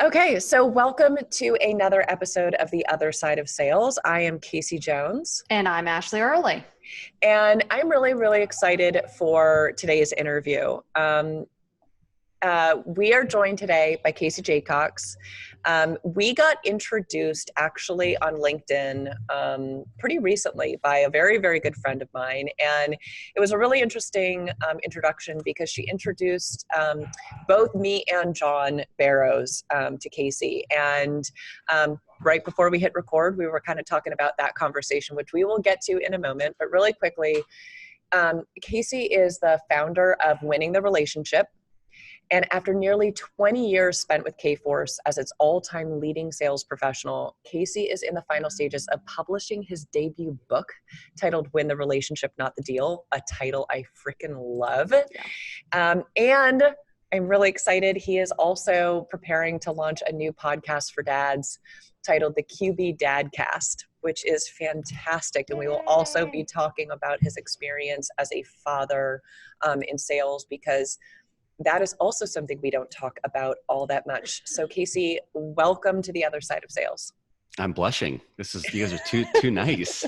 Okay, so welcome to another episode of The Other Side of Sales. I am Casey Jones. And I'm Ashley Early. And I'm really excited for today's interview. We are joined today by Casey Jacox. We got introduced actually on LinkedIn pretty recently by a very good friend of mine. And it was a really interesting introduction because she introduced both me and John Barrows to Casey. And right before we hit record, we were kind of talking about that conversation, which we will get to in a moment. But really quickly, Casey is the founder of Winning the Relationship. And after nearly 20 years spent with Kforce as its all-time leading sales professional, Casey is in the final stages of publishing his debut book titled Win the Relationship, Not the Deal, a title I freaking love. Yeah. And I'm really excited. He is also preparing to launch a new podcast for dads titled the QB Dadcast, which is fantastic. And we will also be talking about his experience as a father in sales, because that is also something we don't talk about all that much. So Casey, welcome to The Other Side of Sales. I'm blushing. You guys are too nice.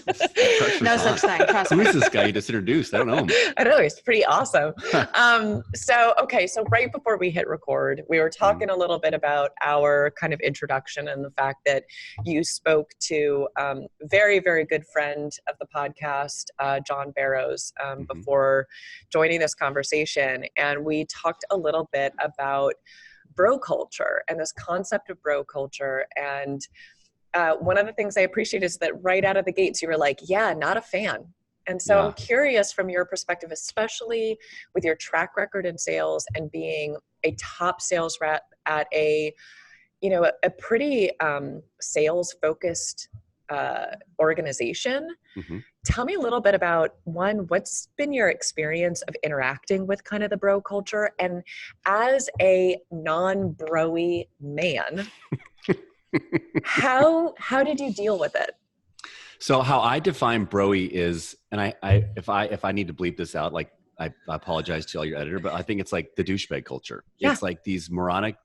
No such thing. Trust me. Who is this guy you just introduced? I don't know him. I know, he's pretty awesome. So right before we hit record, we were talking a little bit about our kind of introduction and the fact that you spoke to very good friend of the podcast, John Barrows, before joining this conversation. And we talked a little bit about bro culture and this concept of bro culture. And one of the things I appreciate is that right out of the gates, you were like, yeah, not a fan. And so I'm curious from your perspective, especially with your track record in sales and being a top sales rep at a pretty sales focused organization. Tell me a little bit about, one, what's been your experience of interacting with kind of the bro culture, and as a non-broy man, how did you deal with it? So how I define broy is, and if I need to bleep this out, like I apologize to all your editor, but I think it's like the douchebag culture. Yeah. It's like these moronic,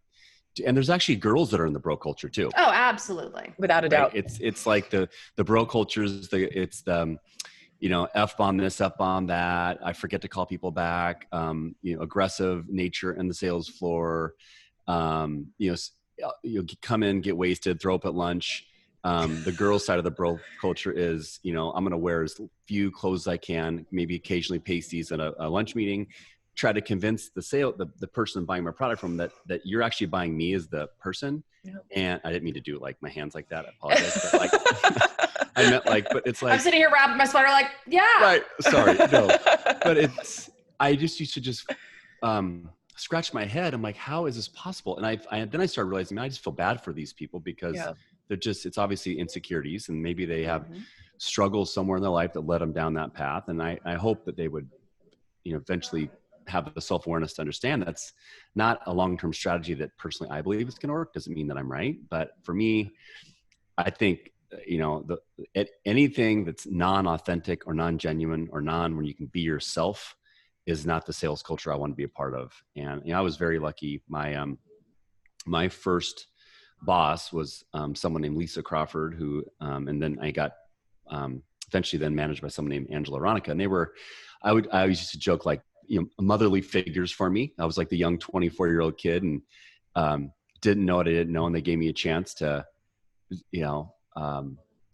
and there's actually girls that are in the bro culture too. Oh, absolutely. Without a doubt. It's like the bro cultures, it's the, F-bomb this, F-bomb that, I forget to call people back, aggressive nature in the sales floor, you'll come in, get wasted, throw up at lunch. The girl side of the bro culture is, I'm going to wear as few clothes as I can, maybe occasionally pasties at a lunch meeting, try to convince the person buying my product from that you're actually buying me as the person. Yeah. And I didn't mean to do it like my hands like that. I apologize. But I meant but it's like, I'm sitting here wrapping my sweater like, yeah. Right. Sorry. No, but I just used to just, scratch my head. I'm like, how is this possible? And then I started realizing, I just feel bad for these people because it's obviously insecurities, and maybe they have struggles somewhere in their life that led them down that path. And I hope that they would, eventually have the self-awareness to understand that's not a long-term strategy that personally I believe is going to work. Doesn't mean that I'm right. But for me, I think, anything that's non-authentic or non-genuine or when you can be yourself is not the sales culture I want to be a part of. And I was very lucky. My first boss was someone named Lisa Crawford, who, and then I got eventually then managed by someone named Angela Ronica. And I always used to joke like, motherly figures for me. I was like the young 24-year-old kid, and didn't know what I didn't know. And they gave me a chance to,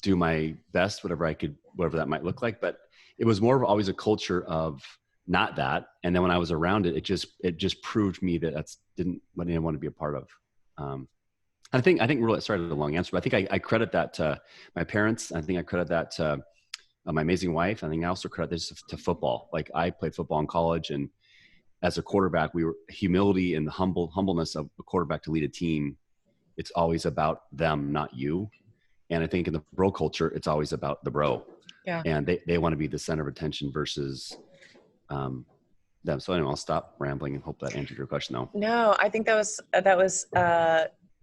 do my best, whatever that might look like. But it was more of always a culture of not that. And then when I was around it, it just proved me that what I didn't want to be a part of. I think really it started a long answer, but I think I credit that to my parents. I think I credit that to my amazing wife. I think I also credit this to football. Like, I played football in college, and as a quarterback, we were humility and the humbleness of a quarterback to lead a team. It's always about them, not you. And I think in the bro culture, it's always about the bro. Yeah. And they want to be the center of attention versus them. So anyway, I'll stop rambling and hope that answered your question though. No, I think that was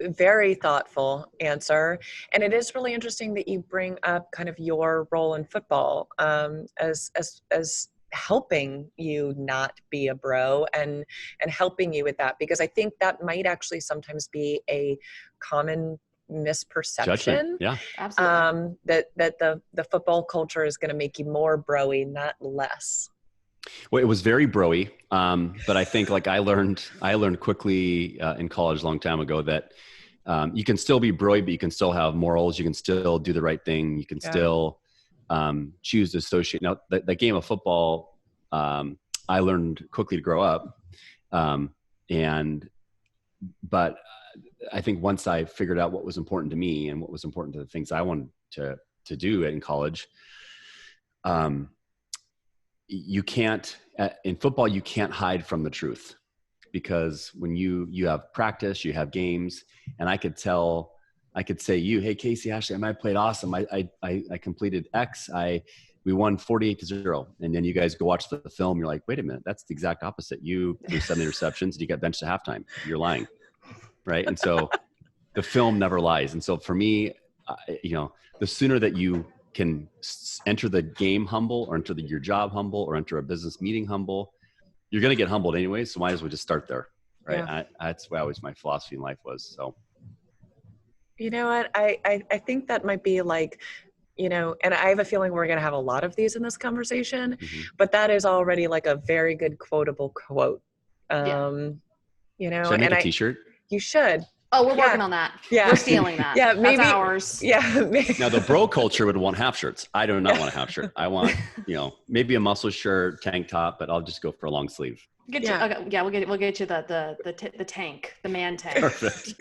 very thoughtful answer. And it is really interesting that you bring up kind of your role in football, as helping you not be a bro and helping you with that, because I think that might actually sometimes be a common misperception. Judgment. Yeah, Absolutely. That the football culture is going to make you more broy, not less. well, it was very broy, but I think like I learned quickly in college a long time ago that you can still be broy, but you can still have morals. You can still do the right thing. You can still choose to associate. Now, the game of football, I learned quickly to grow up, but I think once I figured out what was important to me and what was important to the things I wanted to do in college, you can't in football, you can't hide from the truth, because when you have practice, you have games, and I could say hey, Casey, Ashley, I played awesome. I completed X. We won 48-0. And then you guys go watch the film. You're like, wait a minute, that's the exact opposite. You threw 7 interceptions and you got benched at halftime. You're lying. Right. And so the film never lies. And so for me, the sooner that you can enter the game humble, or enter your job humble, or enter a business meeting humble, you're going to get humbled anyway. So might as well just start there. Right. Yeah. That's what always my philosophy in life was. So, you know what? I think that might be like, and I have a feeling we're going to have a lot of these in this conversation, but that is already like a very good quotable quote. Should I make a t-shirt? You should. Oh, we're working on that. Yeah. We're stealing that. Yeah, maybe. That's ours. Yeah. Maybe. Now the bro culture would want half shirts. I do not want a half shirt. I want, maybe a muscle shirt, tank top, but I'll just go for a long sleeve. We'll get you the tank, the man tank. Perfect.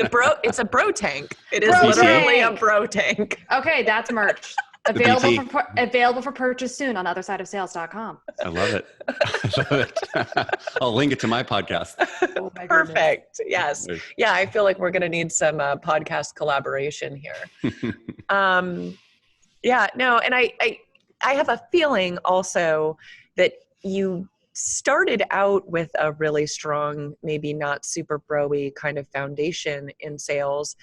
It's a bro tank. It is Bro literally tank. a bro tank. Okay, that's merch. Available for purchase soon on othersideofsales.com. I love it. I'll link it to my podcast. Oh my Perfect. Yes. Yeah, I feel like we're going to need some podcast collaboration here. Yeah, no, and I have a feeling also that you started out with a really strong, maybe not super bro-y kind of foundation in sales,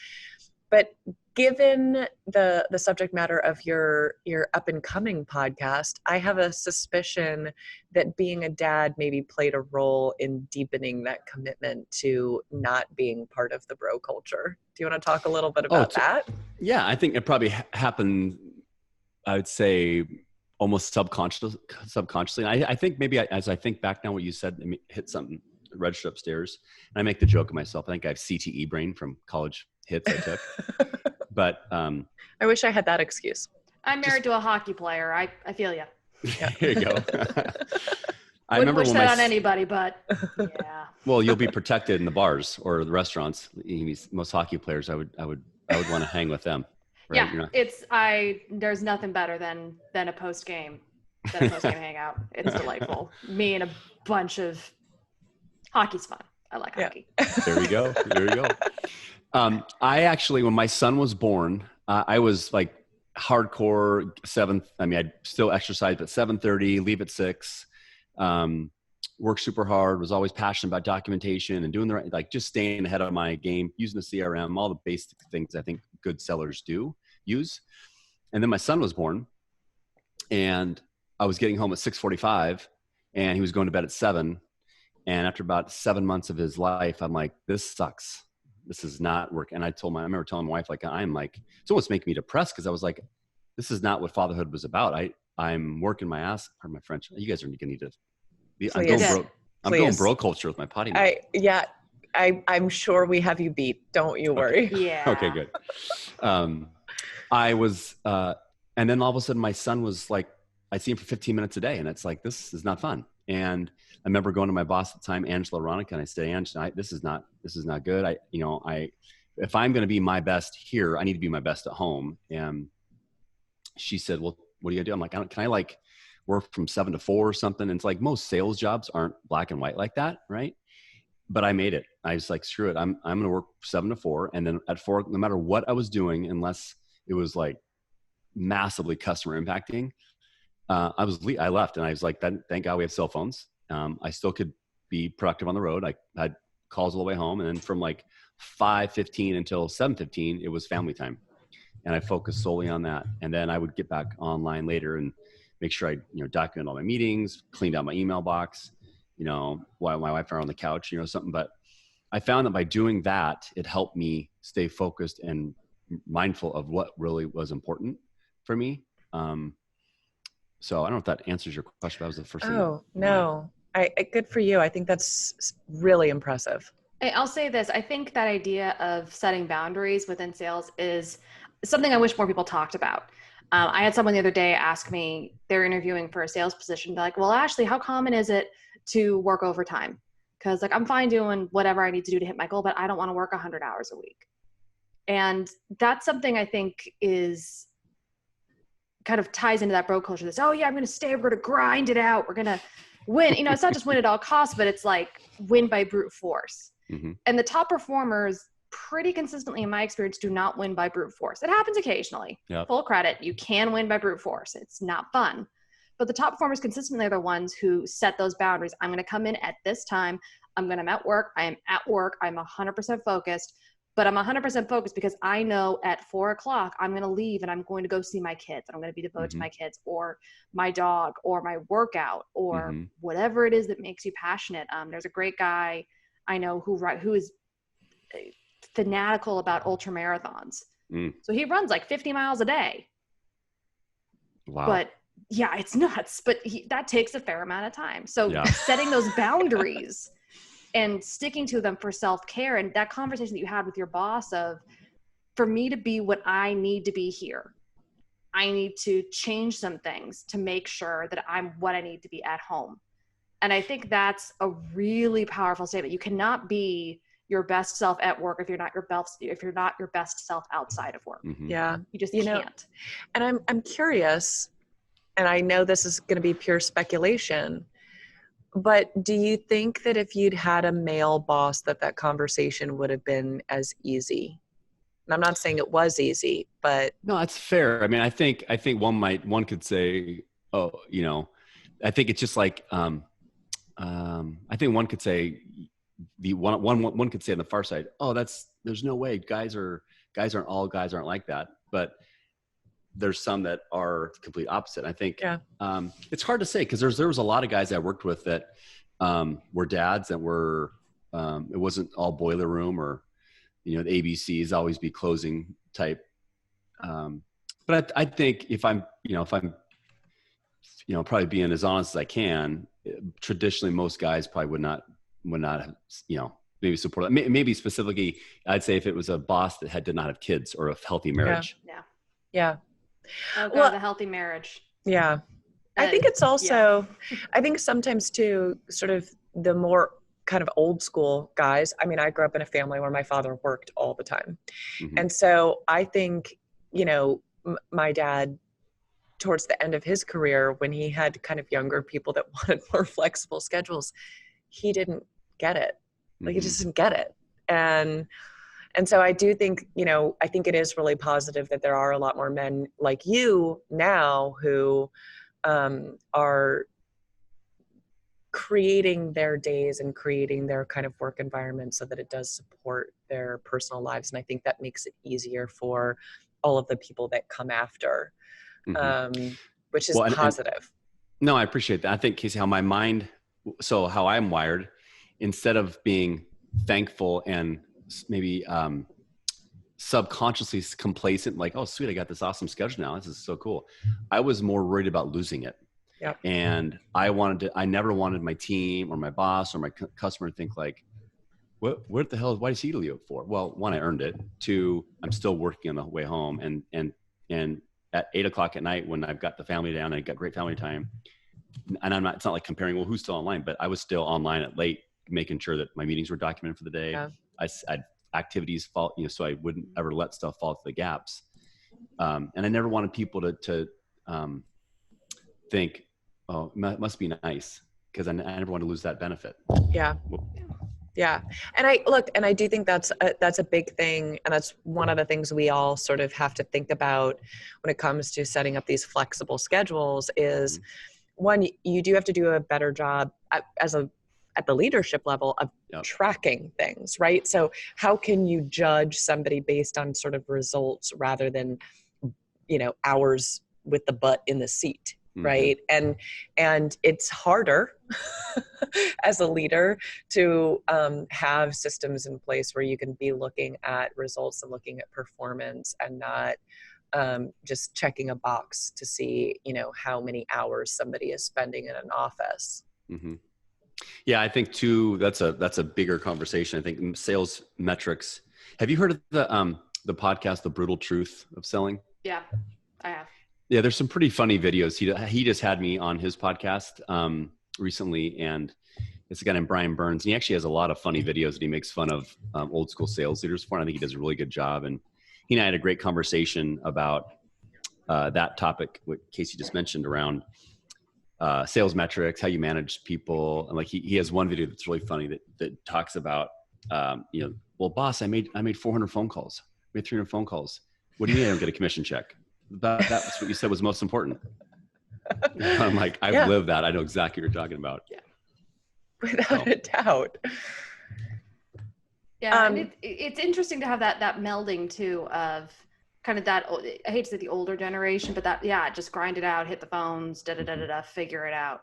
but given the subject matter of your up and coming podcast, I have a suspicion that being a dad maybe played a role in deepening that commitment to not being part of the bro culture. Do you want to talk a little bit about that? Yeah, I think it probably happened, I would say, almost subconsciously. And I think maybe as I think back now, what you said hit something, registered upstairs. And I make the joke of myself. I think I have CTE brain from college hits I took. But I wish I had that excuse. I'm married to a hockey player. I feel you. Yeah. Here you go. I Wouldn't wish that on anybody, but yeah. Well, you'll be protected in the bars or the restaurants. Most hockey players, I would want to hang with them. Right? Yeah, there's nothing better than a post game hangout. It's delightful. Me and a bunch of hockey's fun. I like hockey. There we go. I actually, when my son was born, I was like hardcore I'd still exercise, but 7:30, leave at 6, work super hard, was always passionate about documentation and doing the right, like just staying ahead of my game, using the CRM, all the basic things I think good sellers use. And then my son was born and I was getting home at 6:45 and he was going to bed at 7. And after about 7 months of his life, I'm like, this sucks. This is not working. And I remember telling my wife, like, it's almost making me depressed. Cause I was like, this is not what fatherhood was about. I'm working my ass. Pardon my French. You guys are going to need to be, I'm going bro culture with my potty mouth. I'm sure we have you beat. Don't you worry. Okay. Yeah. Okay, good. I was, and then all of a sudden my son was like, I see him for 15 minutes a day and it's like, this is not fun. And I remember going to my boss at the time, Angela Ronica, and I said, Angela, this is not good. If I'm going to be my best here, I need to be my best at home. And she said, well, what are you gonna do? I'm like, can I like work from 7 to 4 or something? And it's like, most sales jobs aren't black and white like that. Right. But I made it. I was like, screw it. I'm going to work 7 to 4. And then at 4, no matter what I was doing, unless it was like massively customer impacting, I left and I was like, thank God we have cell phones. I still could be productive on the road. I had calls all the way home. And then from like 5:15 until 7:15, it was family time. And I focused solely on that. And then I would get back online later and make sure I, document all my meetings, cleaned out my email box, while my wife and I are on the couch, something. But I found that by doing that, it helped me stay focused and mindful of what really was important for me. So I don't know if that answers your question. That was the first thing. Oh, no. Good for you. I think that's really impressive. I'll say this. I think that idea of setting boundaries within sales is something I wish more people talked about. I had someone the other day ask me, they're interviewing for a sales position. They're like, well, Ashley, how common is it to work overtime? Because I'm fine doing whatever I need to do to hit my goal, but I don't want to work 100 hours a week. And that's something I think is kind of ties into that bro culture. This, oh yeah, I'm going to stay. We're going to grind it out. We're going to win. It's not just win at all costs, but it's like win by brute force. Mm-hmm. And the top performers pretty consistently, in my experience, do not win by brute force. It happens occasionally. Yep. Full credit. You can win by brute force. It's not fun. But the top performers consistently are the ones who set those boundaries. I'm going to come in at this time. I'm going to at work. I am at work. I'm 100% focused. But I'm 100% focused because I know at 4:00 I'm going to leave and I'm going to go see my kids. And I'm going to be devoted to my kids or my dog or my workout or whatever it is that makes you passionate. There's a great guy I know who is fanatical about ultra marathons. So he runs like 50 miles a day. Wow. But yeah, it's nuts. But that takes a fair amount of time. So setting those boundaries and sticking to them for self-care, and that conversation that you had with your boss of, for me to be what I need to be here, I need to change some things to make sure that I'm what I need to be at home. And I think that's a really powerful statement. You cannot be your best self at work if you're not your best self outside of work. Mm-hmm. Yeah. You just can't. And I'm curious, and I know this is going to be pure speculation, but do you think that if you'd had a male boss that conversation would have been as easy? And I'm not saying it was easy, but no, that's fair. I mean, I think one could say, oh, I think it's just like, I think one could say one could say on the far side, oh, there's no way guys aren't like that. But there's some that are complete opposite. I think it's hard to say because there was a lot of guys I worked with that were dads that were, it wasn't all boiler room or, the ABCs always be closing type. But I think if I'm probably being as honest as I can, traditionally most guys probably would not have, maybe support that. Maybe specifically, I'd say if it was a boss that did not have kids or a healthy marriage. Yeah. Oh God, the healthy marriage. Yeah. I think it's also, I think sometimes too, sort of the more kind of old school guys. I mean, I grew up in a family where my father worked all the time. Mm-hmm. And so I think, my dad, towards the end of his career, when he had kind of younger people that wanted more flexible schedules, he didn't get it. Like, he just didn't get it. And so I do think, I think it is really positive that there are a lot more men like you now who are creating their days and creating their kind of work environment so that it does support their personal lives. And I think that makes it easier for all of the people that come after, which is positive. No, I appreciate that. I think, Casey, how I'm wired, instead of being thankful and maybe subconsciously complacent, like, oh, sweet, I got this awesome schedule now. This is so cool. I was more worried about losing it. Yep. And I never wanted my team or my boss or my customer to think like, what the hell, why does he leave it for? Well, one, I earned it. Two, I'm still working on the way home. And at 8:00 at night, when I've got the family down, and I've got great family time, and it's not like comparing, well, who's still online, but I was still online at late, making sure that my meetings were documented for the day. Yeah. I'd activities fall, so I wouldn't ever let stuff fall through the gaps. And I never wanted people to think, oh, it must be nice, because I never want to lose that benefit. Yeah. Yeah. And I do think that's a big thing. And that's one of the things we all sort of have to think about when it comes to setting up these flexible schedules is, one, you do have to do a better job at the leadership level of tracking things, right? So how can you judge somebody based on sort of results rather than, hours with the butt in the seat, right? And it's harder as a leader to have systems in place where you can be looking at results and looking at performance and not just checking a box to see, how many hours somebody is spending in an office. Mm-hmm. Yeah, I think too, that's a bigger conversation. I think sales metrics. Have you heard of the podcast, The Brutal Truth of Selling? Yeah, I have. Yeah, there's some pretty funny videos. He just had me on his podcast recently, and it's a guy named Brian Burns, and he actually has a lot of funny videos that he makes fun of old school sales leaders for. And I think he does a really good job. And he and I had a great conversation about that topic, what Casey just mentioned around sales metrics, how you manage people. And like he has one video that's really funny that talks about, well, boss, I made 400 phone calls. I made 300 phone calls. What do you mean I don't get a commission check? That's what you said was most important. I'm like, I've lived that. I know exactly what you're talking about. Yeah. Without a doubt. Yeah, and it's interesting to have that melding too of kind of that, I hate to say the older generation, but just grind it out, hit the phones, figure it out.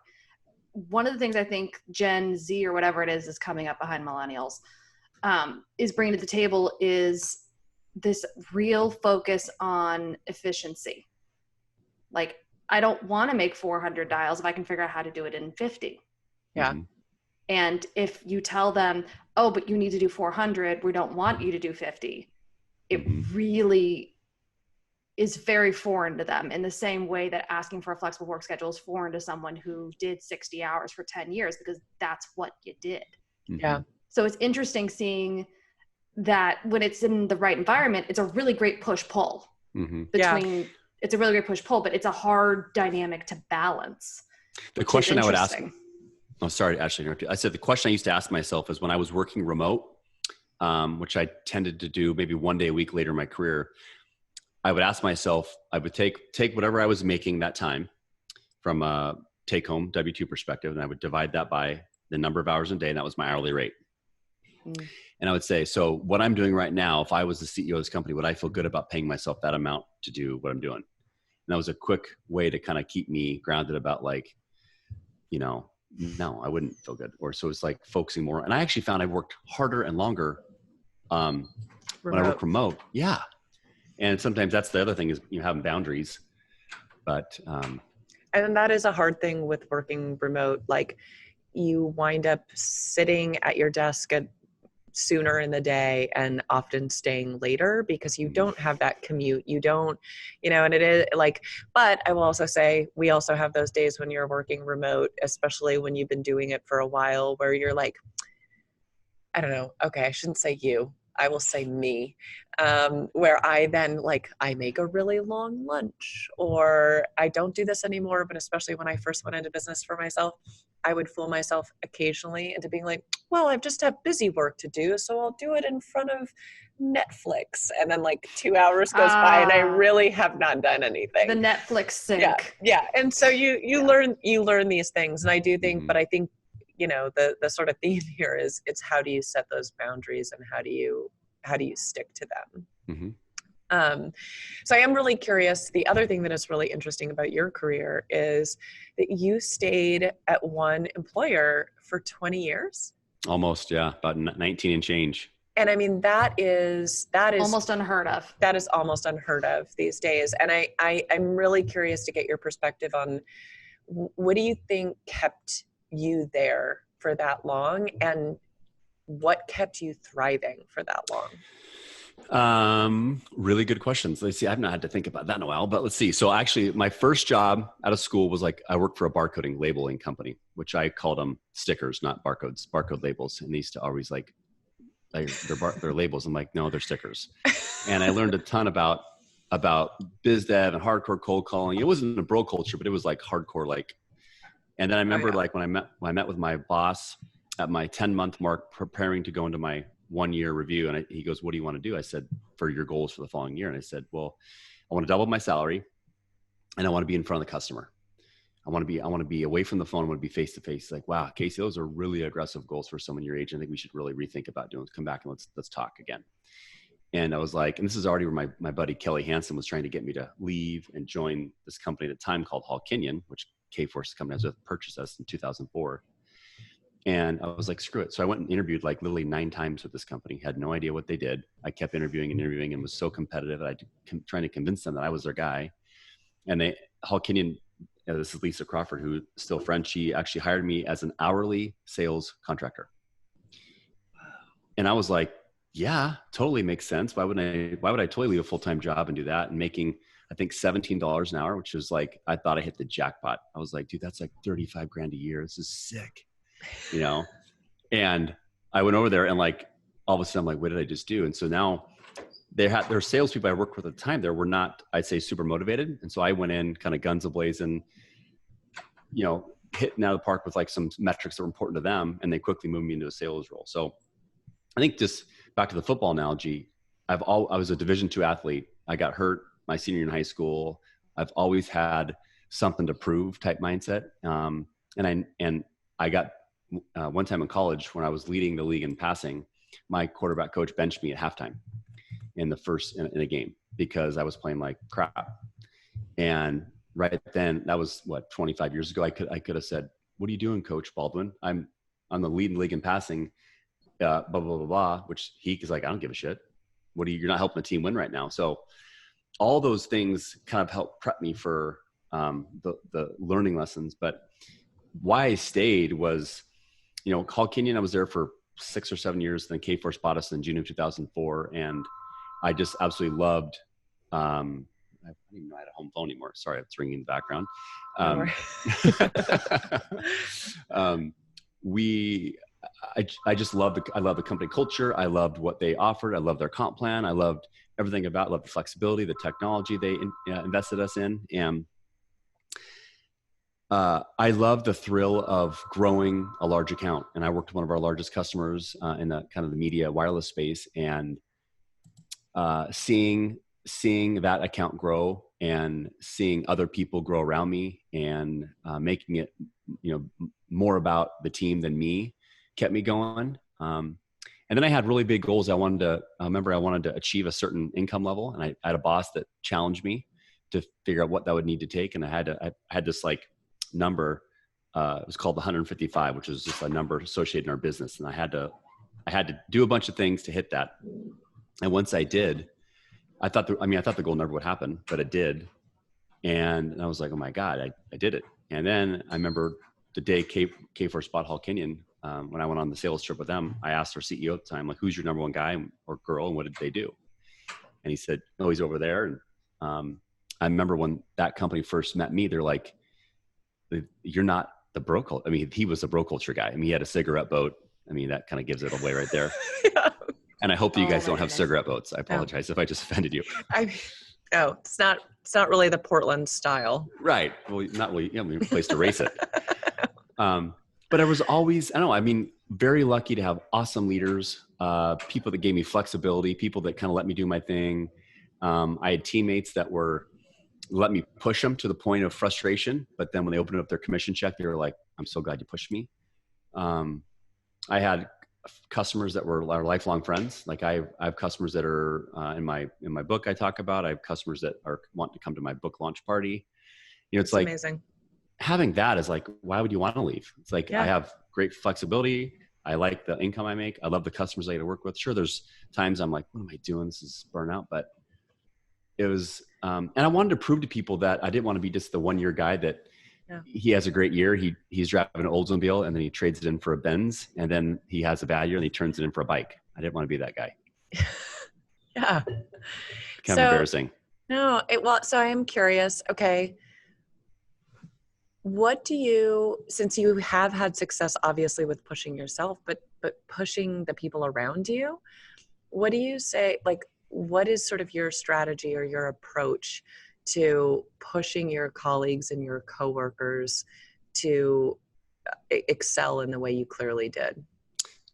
One of the things I think Gen Z or whatever it is coming up behind millennials is bringing to the table is this real focus on efficiency. Like, I don't want to make 400 dials if I can figure out how to do it in 50. Yeah. Mm-hmm. And if you tell them, oh, but you need to do 400, we don't want you to do 50, it really is very foreign to them, in the same way that asking for a flexible work schedule is foreign to someone who did 60 hours for 10 years, because that's what you did. Yeah. So it's interesting seeing that when it's in the right environment, it's a really great push-pull between, it's a really great push-pull, but it's a hard dynamic to balance. The question I would ask, oh, sorry, Ashley, I said the question I used to ask myself is when I was working remote, which I tended to do maybe one day a week later in my career, I would ask myself, I would take whatever I was making that time from a take-home W-2 perspective, and I would divide that by the number of hours a day, and that was my hourly rate. And I would say, so what I'm doing right now, if I was the CEO of this company, would I feel good about paying myself that amount to do what I'm doing? And that was a quick way to kind of keep me grounded about like, no, I wouldn't feel good. Or so it's like focusing more. And I actually found I worked harder and longer when I work remote. Yeah. And sometimes that's the other thing is having boundaries. But and that is a hard thing with working remote. Like, you wind up sitting at your desk sooner in the day and often staying later because you don't have that commute. You don't, and it is like, but I will also say we also have those days when you're working remote, especially when you've been doing it for a while, where you're like, I don't know. Okay. I shouldn't say you. I will say me, where I then I make a really long lunch, or I don't do this anymore, but especially when I first went into business for myself, I would fool myself occasionally into being like, well, I've just have busy work to do, so I'll do it in front of Netflix. And then 2 hours goes by and I really have not done anything. The Netflix sync. Yeah. And so you learn these things. And I do think, but I think, the sort of theme here is it's how do you set those boundaries and how do you stick to them? So I am really curious. The other thing that is really interesting about your career is that you stayed at one employer for 20 years. Almost, yeah, about 19 and change. And I mean, that is almost unheard of. That is almost unheard of these days. And I'm really curious to get your perspective on what do you think kept you there for that long, and what kept you thriving for that long? Really good questions. Let's see. I've not had to think about that in a while, but let's see. So actually my first job out of school was I worked for a barcoding labeling company, which I called them stickers, not barcodes, barcode labels. And they used to always they're labels. I'm like, no, they're stickers. And I learned a ton about biz dev and hardcore cold calling. It wasn't a bro culture, but it was hardcore. And then I remember when I met with my boss at my 10-month mark, preparing to go into my 1-year review. And he goes, what do you want to do? I said, for your goals for the following year. And I said, well, I want to double my salary and I want to be in front of the customer. I want to be away from the phone. I want to be face to face. Like, wow, Casey, those are really aggressive goals for someone your age. I think we should really rethink about doing. Come back and let's talk again. And I was like, and this is already where my buddy Kelly Hansen was trying to get me to leave and join this company at the time called Hall Kenyon, which Kforce company has purchased us in 2004. And I was like, screw it. So I went and interviewed like literally 9 times with this company, had no idea what they did. I kept interviewing and was so competitive that trying to convince them that I was their guy. And Hall Kenyon, this is Lisa Crawford, who's still friend. She actually hired me as an hourly sales contractor. And I was like, yeah, totally makes sense. Why would I totally leave a full-time job and do that? And making, I think $17 an hour, which was like, I thought I hit the jackpot. I was like, dude, that's like 35 grand a year. This is sick, you know? And I went over there and like, all of a sudden I'm like, what did I just do? And so now their salespeople I worked with at the time, were not, I'd say, super motivated. And so I went in kind of guns a-blazing, you know, hitting out of the park with like some metrics that were important to them. And they quickly moved me into a sales role. So I think just back to the football analogy, I was a Division II athlete. I got hurt my senior year in high school. I've always had something to prove type mindset. And I got one time in college when I was leading the league in passing, my quarterback coach benched me at halftime in a game because I was playing like crap. And right then, that was 25 years ago. I could have said, "What are you doing, Coach Baldwin? I'm on the leading league in passing." Blah, blah, blah, blah, which is like, I don't give a shit. You're not helping the team win right now. So all those things kind of helped prep me for the learning lessons. But why I stayed was, you know, Hall Kenyon, I was there for 6 or 7 years. Then Kforce bought us in June of 2004. And I just absolutely loved, I don't even know I had a home phone anymore. Sorry, it's ringing in the background. I just loved I loved the company culture. I loved what they offered. I loved their comp plan. I loved everything about it. I loved the flexibility, the technology they invested us in. And I loved the thrill of growing a large account. And I worked with one of our largest customers in the kind of the media wireless space, and seeing that account grow and seeing other people grow around me and making it, you know, more about the team than me kept me going. And then I had really big goals. I wanted to achieve a certain income level, and I had a boss that challenged me to figure out what that would need to take. And I had this like number, it was called the 155, which was just a number associated in our business. And I had to do a bunch of things to hit that. And once I did, I thought the goal never would happen, but it did. And I was like, oh my God, I did it. And then I remember the day Kforce bought Hall Kenyon, when I went on the sales trip with them, I asked our CEO at the time, like, who's your number one guy or girl, and what did they do? And he said, oh, he's over there. And I remember when that company first met me, they're like, you're not the bro culture. I mean, he was a bro culture guy. I mean, he had a cigarette boat. I mean, that kind of gives it away right there. Yeah. And I hope that you guys don't have cigarette boats. I apologize if I just offended you. It's not really the Portland style. Right. Well, not really. You know, a place to race it. But I was always, very lucky to have awesome leaders, people that gave me flexibility, people that kind of let me do my thing. I had teammates that let me push them to the point of frustration. But then when they opened up their commission check, they were like, I'm so glad you pushed me. I had customers that were our lifelong friends. Like I have customers that are in my book I talk about. I have customers that want to come to my book launch party. You know, it's like amazing. Having that is like, why would you want to leave? It's like, I have great flexibility. I like the income I make. I love the customers I get to work with. Sure, there's times I'm like, what am I doing? This is burnout. But it was, and I wanted to prove to people that I didn't want to be just the 1 year guy that he has a great year. He's driving an Oldsmobile and then he trades it in for a Benz, and then he has a bad year and he turns it in for a bike. I didn't want to be that guy. Yeah. Kind of embarrassing. No, so I am curious. Okay. What do you, since you have had success obviously with pushing yourself, but pushing the people around you, what do you say, like, what is sort of your strategy or your approach to pushing your colleagues and your coworkers to excel in the way you clearly did?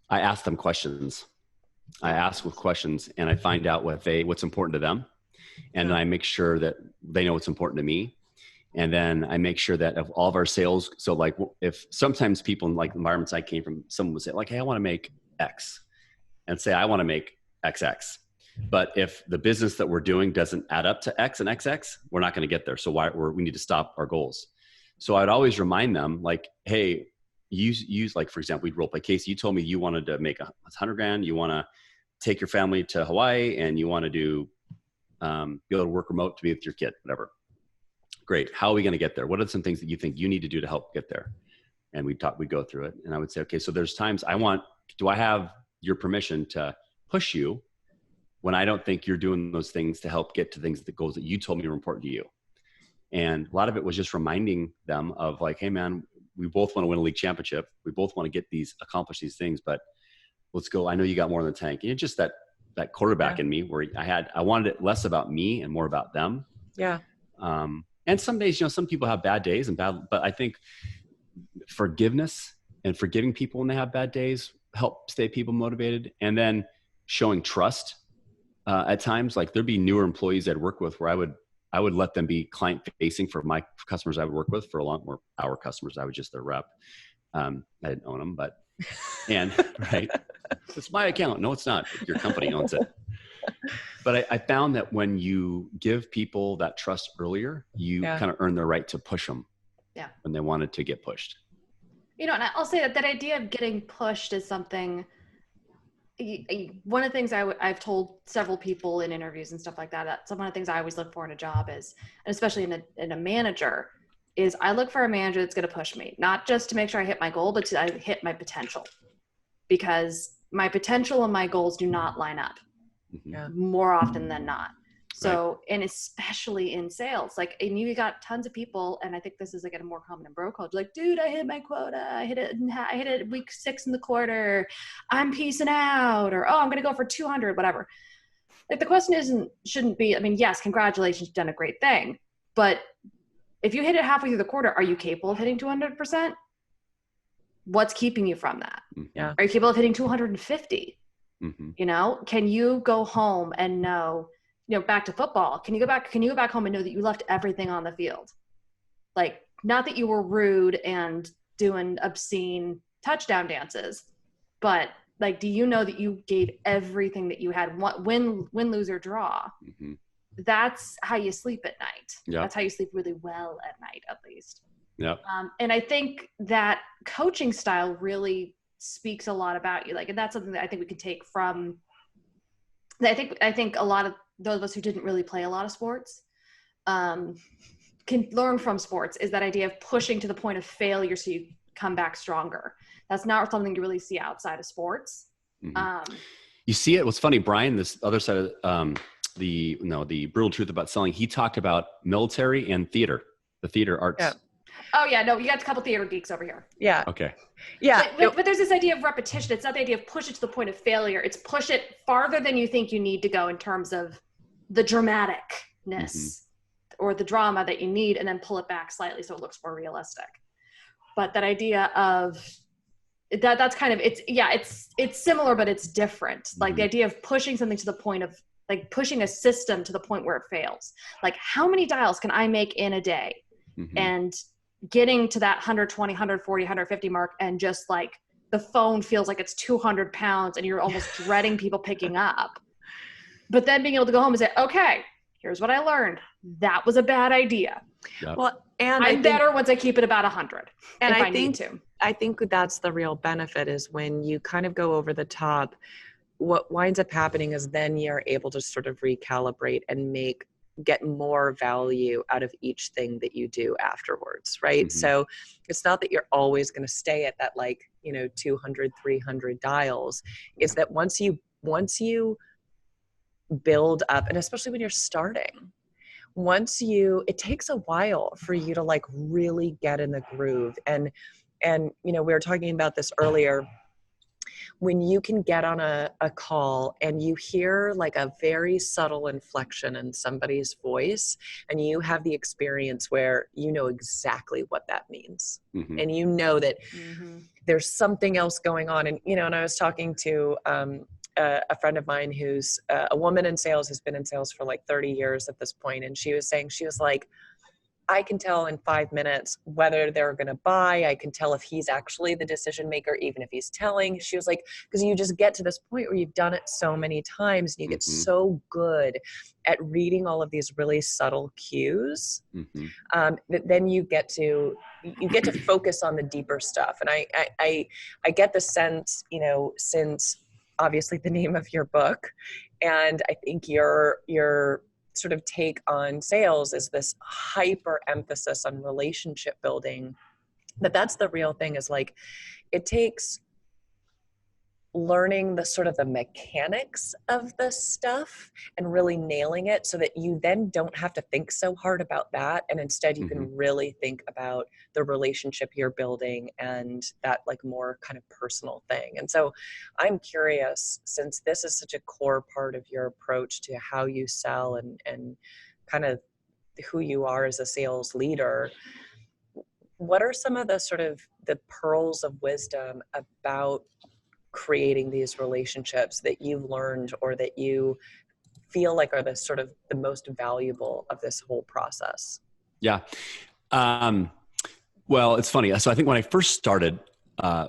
I ask them questions. I ask with questions and I find out what's important to them. And then I make sure that they know what's important to me. And then I make sure that of all of our sales, so like if sometimes people in like environments I came from, someone would say like, hey, I want to make X, and say, I want to make XX. But if the business that we're doing doesn't add up to X and XX, we're not going to get there. So we need to stop our goals. So I'd always remind them like, hey, use like, for example, we'd role play. Casey, you told me you wanted to make $100,000. You want to take your family to Hawaii and you want to do, be able to work remote to be with your kid, whatever. Great. How are we going to get there? What are some things that you think you need to do to help get there? And we'd go through it. And I would say, okay, so there's times do I have your permission to push you when I don't think you're doing those things to help get to the goals that you told me were important to you? And a lot of it was just reminding them of like, hey man, we both want to win a league championship. We both want to accomplish these things, but let's go. I know you got more in the tank. And it's just that quarterback in me where I wanted it less about me and more about them. Yeah. And some days, some people have bad days but I think forgiveness and forgiving people when they have bad days help stay people motivated. And then showing trust at times, like there'd be newer employees I'd work with where I would let them be client facing for my customers I would work with for a lot more our customers. I was just their rep. I didn't own them, right. It's my account. No, it's not. Your company owns it. But I found that when you give people that trust earlier, you kind of earn the right to push them when they wanted to get pushed. And I'll say that idea of getting pushed is something, one of the things I've told several people in interviews and stuff like that, one of the things I always look for in a job is, and especially in a manager, is I look for a manager that's going to push me, not just to make sure I hit my goal, but to hit my potential, because my potential and my goals do not line up more often than not. So, and especially in sales, and you got tons of people, and I think this is a more common in bro culture, like, dude, I hit my quota. I hit it week 6 in the quarter. I'm peacing out, or, oh, I'm going to go for 200, whatever. The question shouldn't be, yes, congratulations, you've done a great thing. But if you hit it halfway through the quarter, are you capable of hitting 200%? What's keeping you from that? Yeah. Are you capable of hitting 250? Can you go home and know, back to football, can you go back home and know that you left everything on the field? Like, not that you were rude and doing obscene touchdown dances, but do you know that you gave everything that you had, win, lose, or draw? That's how you sleep at night. Yep. That's how you sleep really well at night, at least. Yeah. And I think that coaching style really speaks a lot about you. And that's something that I think we can take from, I think a lot of those of us who didn't really play a lot of sports can learn from sports, is that idea of pushing to the point of failure so you come back stronger. That's not something you really see outside of sports. You see it. What's funny, Brian, this other side of the brutal truth about selling, he talked about military and theater, the theater arts. Yeah. Oh yeah, no, you got a couple theater geeks over here. Yeah. Okay. Yeah. But there's this idea of repetition. It's not the idea of push it to the point of failure. It's push it farther than you think you need to go in terms of the dramaticness or the drama that you need, and then pull it back slightly so it looks more realistic. But that idea of that's kind of, it's similar, but it's different. Like the idea of pushing something to the point of, pushing a system to the point where it fails. Like, how many dials can I make in a day? And getting to that 120, 140, 150 mark, and just the phone feels like it's 200 pounds and you're almost dreading people picking up. But then being able to go home and say, okay, here's what I learned. That was a bad idea. Yep. Well, and I'm better once I keep it about 100. And I think that's the real benefit, is when you kind of go over the top, what winds up happening is then you're able to sort of recalibrate and get more value out of each thing that you do afterwards, right? So it's not that you're always going to stay at that 200, 300 dials. It's that once you build up, and especially when you're starting, it takes a while for you to really get in the groove. And we were talking about this earlier. When you can get on a call and you hear a very subtle inflection in somebody's voice, and you have the experience where you know exactly what that means. And you know that there's something else going on. And, and I was talking to a friend of mine who's a woman in sales, has been in sales for 30 years at this point. And she was saying, I can tell in 5 minutes whether they're going to buy. I can tell if he's actually the decision maker, even if he's telling. She was like, because you just get to this point where you've done it so many times and you get so good at reading all of these really subtle cues, that then you get to focus on the deeper stuff. And I get the sense, you know, since obviously the name of your book, and I think your sort of take on sales is this hyper emphasis on relationship building, that's the real thing, is like, it takes learning the sort of the mechanics of the stuff and really nailing it so that you then don't have to think so hard about that. And instead you can really think about the relationship you're building and that like more kind of personal thing. And so I'm curious, since this is such a core part of your approach to how you sell and kind of who you are as a sales leader, what are some of the sort of the pearls of wisdom about creating these relationships that you've learned or that you feel like are the sort of the most valuable of this whole process? Yeah. Well, it's funny. So I think when I first started, high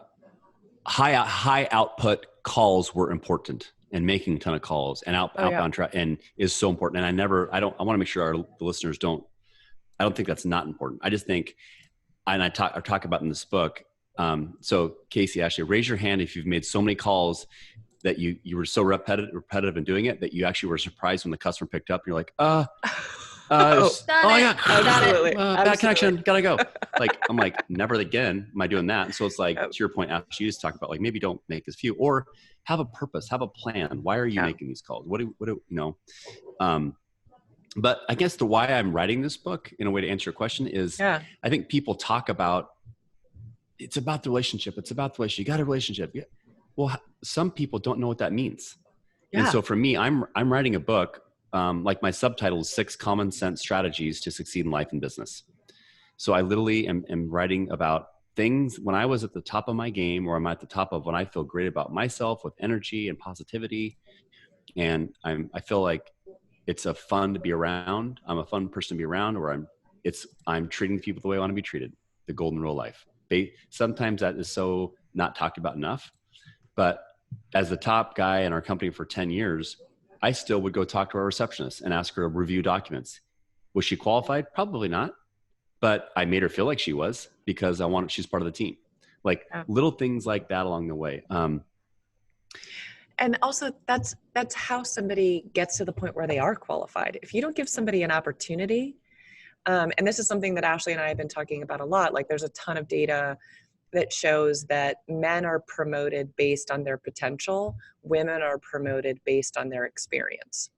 output calls were important, and making a ton of calls and outbound and is so important. And I want to make sure the listeners I don't think that's not important. I just think, and I talk about in this book. So Casey, actually raise your hand if you've made so many calls that you were so repetitive in doing it that you actually were surprised when the customer picked up. And you're like, absolutely. Bad connection, gotta go. Like, I'm like, never again am I doing that. And so it's like, to your point, after you just talk about like, maybe don't make as few, or have a purpose, have a plan. Why are you making these calls? What do you know? But I guess the why I'm writing this book, in a way to answer your question, is I think people talk about, it's about the relationship. It's about the relationship. You got a relationship. Yeah. Well, some people don't know what that means. Yeah. And so for me, I'm writing a book. Like my subtitle is 6 Common Sense Strategies to Succeed in Life and Business. So I literally am writing about things when I was at the top of my game, or I'm at the top of when I feel great about myself with energy and positivity. And I feel like it's a fun to be around. I'm a fun person to be around, or I'm treating people the way I want to be treated. The golden rule of life. Sometimes that is so not talked about enough, but as the top guy in our company for 10 years, I still would go talk to our receptionist and ask her to review documents. Was she qualified? Probably not, but I made her feel like she was, because she's part of the team. Like little things like that along the way. And also that's how somebody gets to the point where they are qualified. If you don't give somebody an opportunity, and this is something that Ashley and I have been talking about a lot, like there's a ton of data that shows that men are promoted based on their potential, women are promoted based on their experience.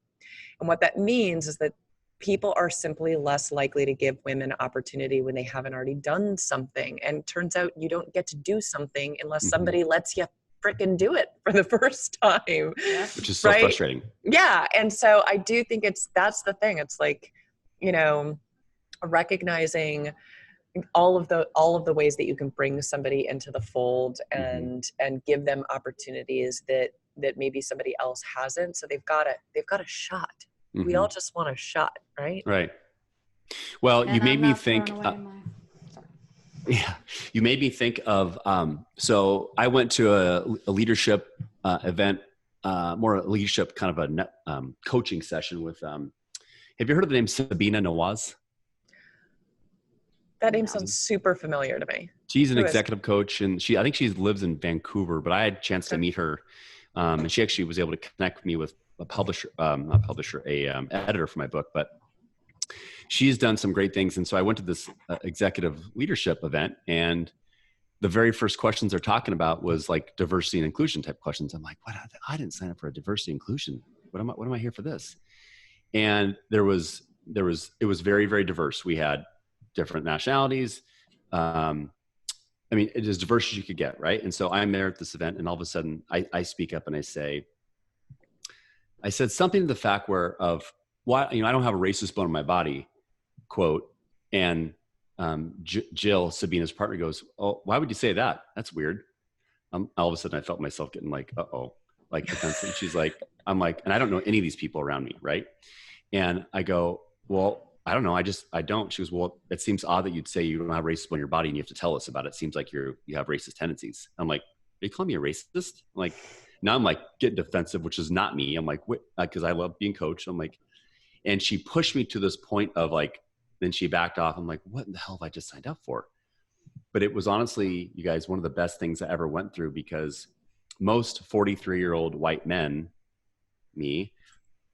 And what that means is that people are simply less likely to give women opportunity when they haven't already done something. And turns out you don't get to do something unless somebody lets you frickin' do it for the first time. Which is so frustrating. Yeah. And so I do think that's the thing. It's like, you know, recognizing all of the ways that you can bring somebody into the fold and give them opportunities that maybe somebody else hasn't. So they've got a shot. We all just want a shot, right? Right. Well, you made me think. You made me think of. So I went to a leadership event, more a leadership kind of a coaching session with. Have you heard of the name Sabina Nawaz? That name sounds super familiar to me. She's an executive coach, and I think she lives in Vancouver, but I had a chance to meet her. And she actually was able to connect me with a publisher, editor for my book, but she's done some great things. And so I went to this executive leadership event, and the very first questions they're talking about was like diversity and inclusion type questions. I'm like, what? I didn't sign up for a diversity inclusion. What am I here for this? And it was very, very diverse. We had different nationalities. I mean, it is as diverse as you could get, right? And so I'm there at this event, and all of a sudden I speak up and I said something to the fact why, you know, I don't have a racist bone in my body, quote. And Jill, Sabina's partner, goes, "Oh, why would you say that? That's weird." All of a sudden I felt myself getting like, like defensive. And she's like, I'm like, and I don't know any of these people around me, right? And I go, well, I don't know. I don't. She goes, well, it seems odd that you'd say you don't have racism in your body and you have to tell us about it. It seems like you have racist tendencies. I'm like, are you calling me a racist? I'm like, now I'm like getting defensive, which is not me. I'm like, because I love being coached. I'm like, and she pushed me to this point of like, then she backed off. I'm like, what in the hell have I just signed up for? But it was honestly, you guys, one of the best things I ever went through, because most 43-year-old white men, me,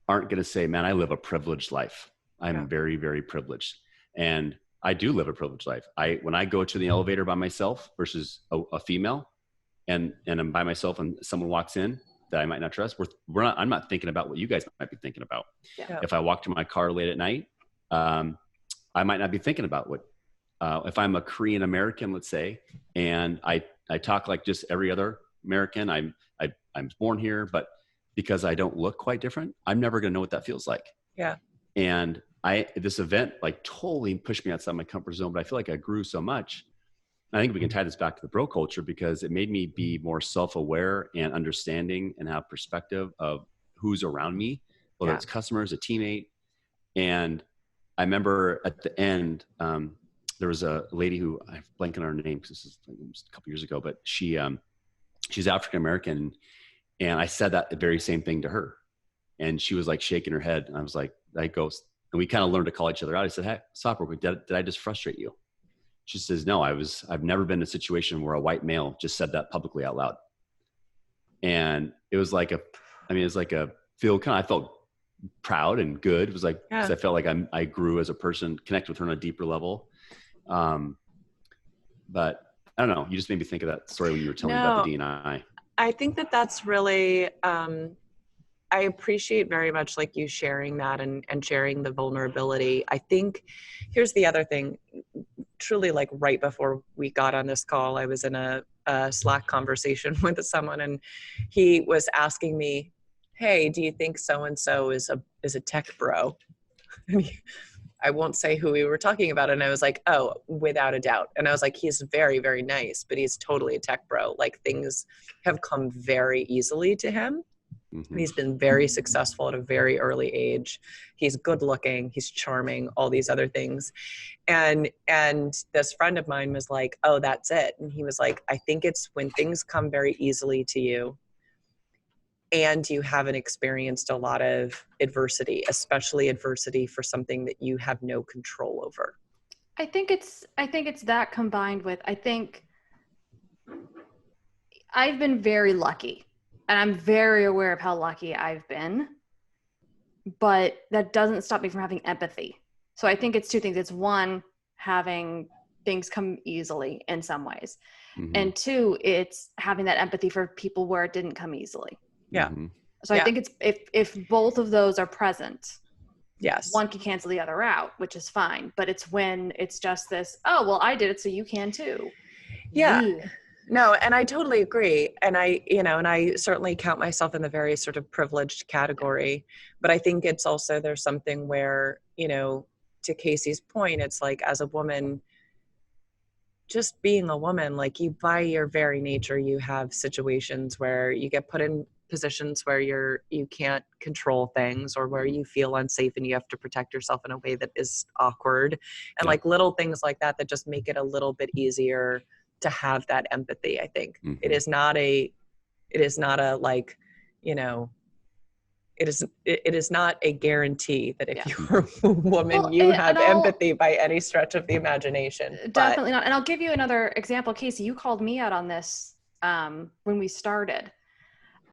aren't going to say, man, I live a privileged life. I'm very, very privileged. And I do live a privileged life. When I go to the elevator by myself versus a female, and I'm by myself and someone walks in that I might not trust, I'm not thinking about what you guys might be thinking about. Yeah. If I walk to my car late at night, I might not be thinking about what, if I'm a Korean American, let's say, and I talk like just every other American, I'm born here, but because I don't look quite different, I'm never going to know what that feels like. Yeah. And this event like totally pushed me outside my comfort zone, but I feel like I grew so much. I think we can tie this back to the bro culture, because it made me be more self-aware and understanding and have perspective of who's around me, whether it's customers, a teammate. And I remember at the end, there was a lady who, I'm blanking on her name because this is almost a couple years ago, but she's African-American. And I said that very same thing to her. And she was like shaking her head. And I was like, and we kind of learned to call each other out. I said, hey, stop real quick. Did I just frustrate you? She says, no, I've never been in a situation where a white male just said that publicly out loud. And it was like I felt proud and good. It was like, because I felt like I grew as a person, connect with her on a deeper level. But I don't know. You just made me think of that story when you were telling me about the D&I. I think that's really, I appreciate very much like you sharing that and sharing the vulnerability. I think here's the other thing, truly like right before we got on this call, I was in a Slack conversation with someone, and he was asking me, hey, do you think so-and-so is a tech bro? I won't say who we were talking about. And I was like, oh, without a doubt. And I was like, he's very, very nice, but he's totally a tech bro. Like things have come very easily to him. Mm-hmm. He's been very successful at a very early age. He's good looking, he's charming, all these other things. And this friend of mine was like, oh, that's it. And he was like, I think it's when things come very easily to you and you haven't experienced a lot of adversity, especially adversity for something that you have no control over. I think it's that combined with, I think I've been very lucky, and I'm very aware of how lucky I've been, but that doesn't stop me from having empathy. So I think it's two things. It's one, having things come easily in some ways. Mm-hmm. And two, it's having that empathy for people where it didn't come easily. Yeah. Mm-hmm. So I think it's if both of those are present, yes, one can cancel the other out, which is fine. But it's when it's just this, oh, well, I did it, so you can too. Yeah. No, and I totally agree. And I certainly count myself in the very sort of privileged category. But I think it's also, there's something where, to Casey's point, it's like as a woman, just being a woman, like you, by your very nature, you have situations where you get put in positions where you can't control things, or where you feel unsafe and you have to protect yourself in a way that is awkward, and like little things like that just make it a little bit easier to have that empathy. I think it is not a like, it is not a guarantee that if you're a woman, you have empathy by any stretch of the imagination. Definitely not. And I'll give you another example. Casey, you called me out on this when we started.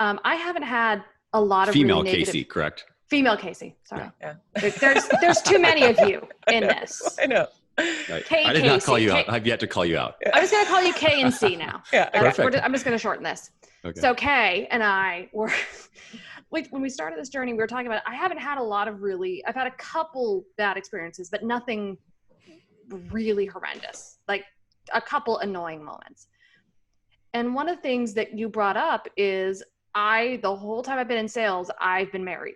I haven't had a lot of female really negative... Casey, correct? Female Casey, sorry. Yeah. There's too many of you in this. I know. Right. I did not call you out. I've yet to call you out. I'm just going to call you K and C now. Yeah, perfect. I'm just going to shorten this. Okay. So Kay and I were, when we started this journey, we were talking about, I've had a couple bad experiences, but nothing really horrendous, like a couple annoying moments. And one of the things that you brought up is the whole time I've been in sales, I've been married.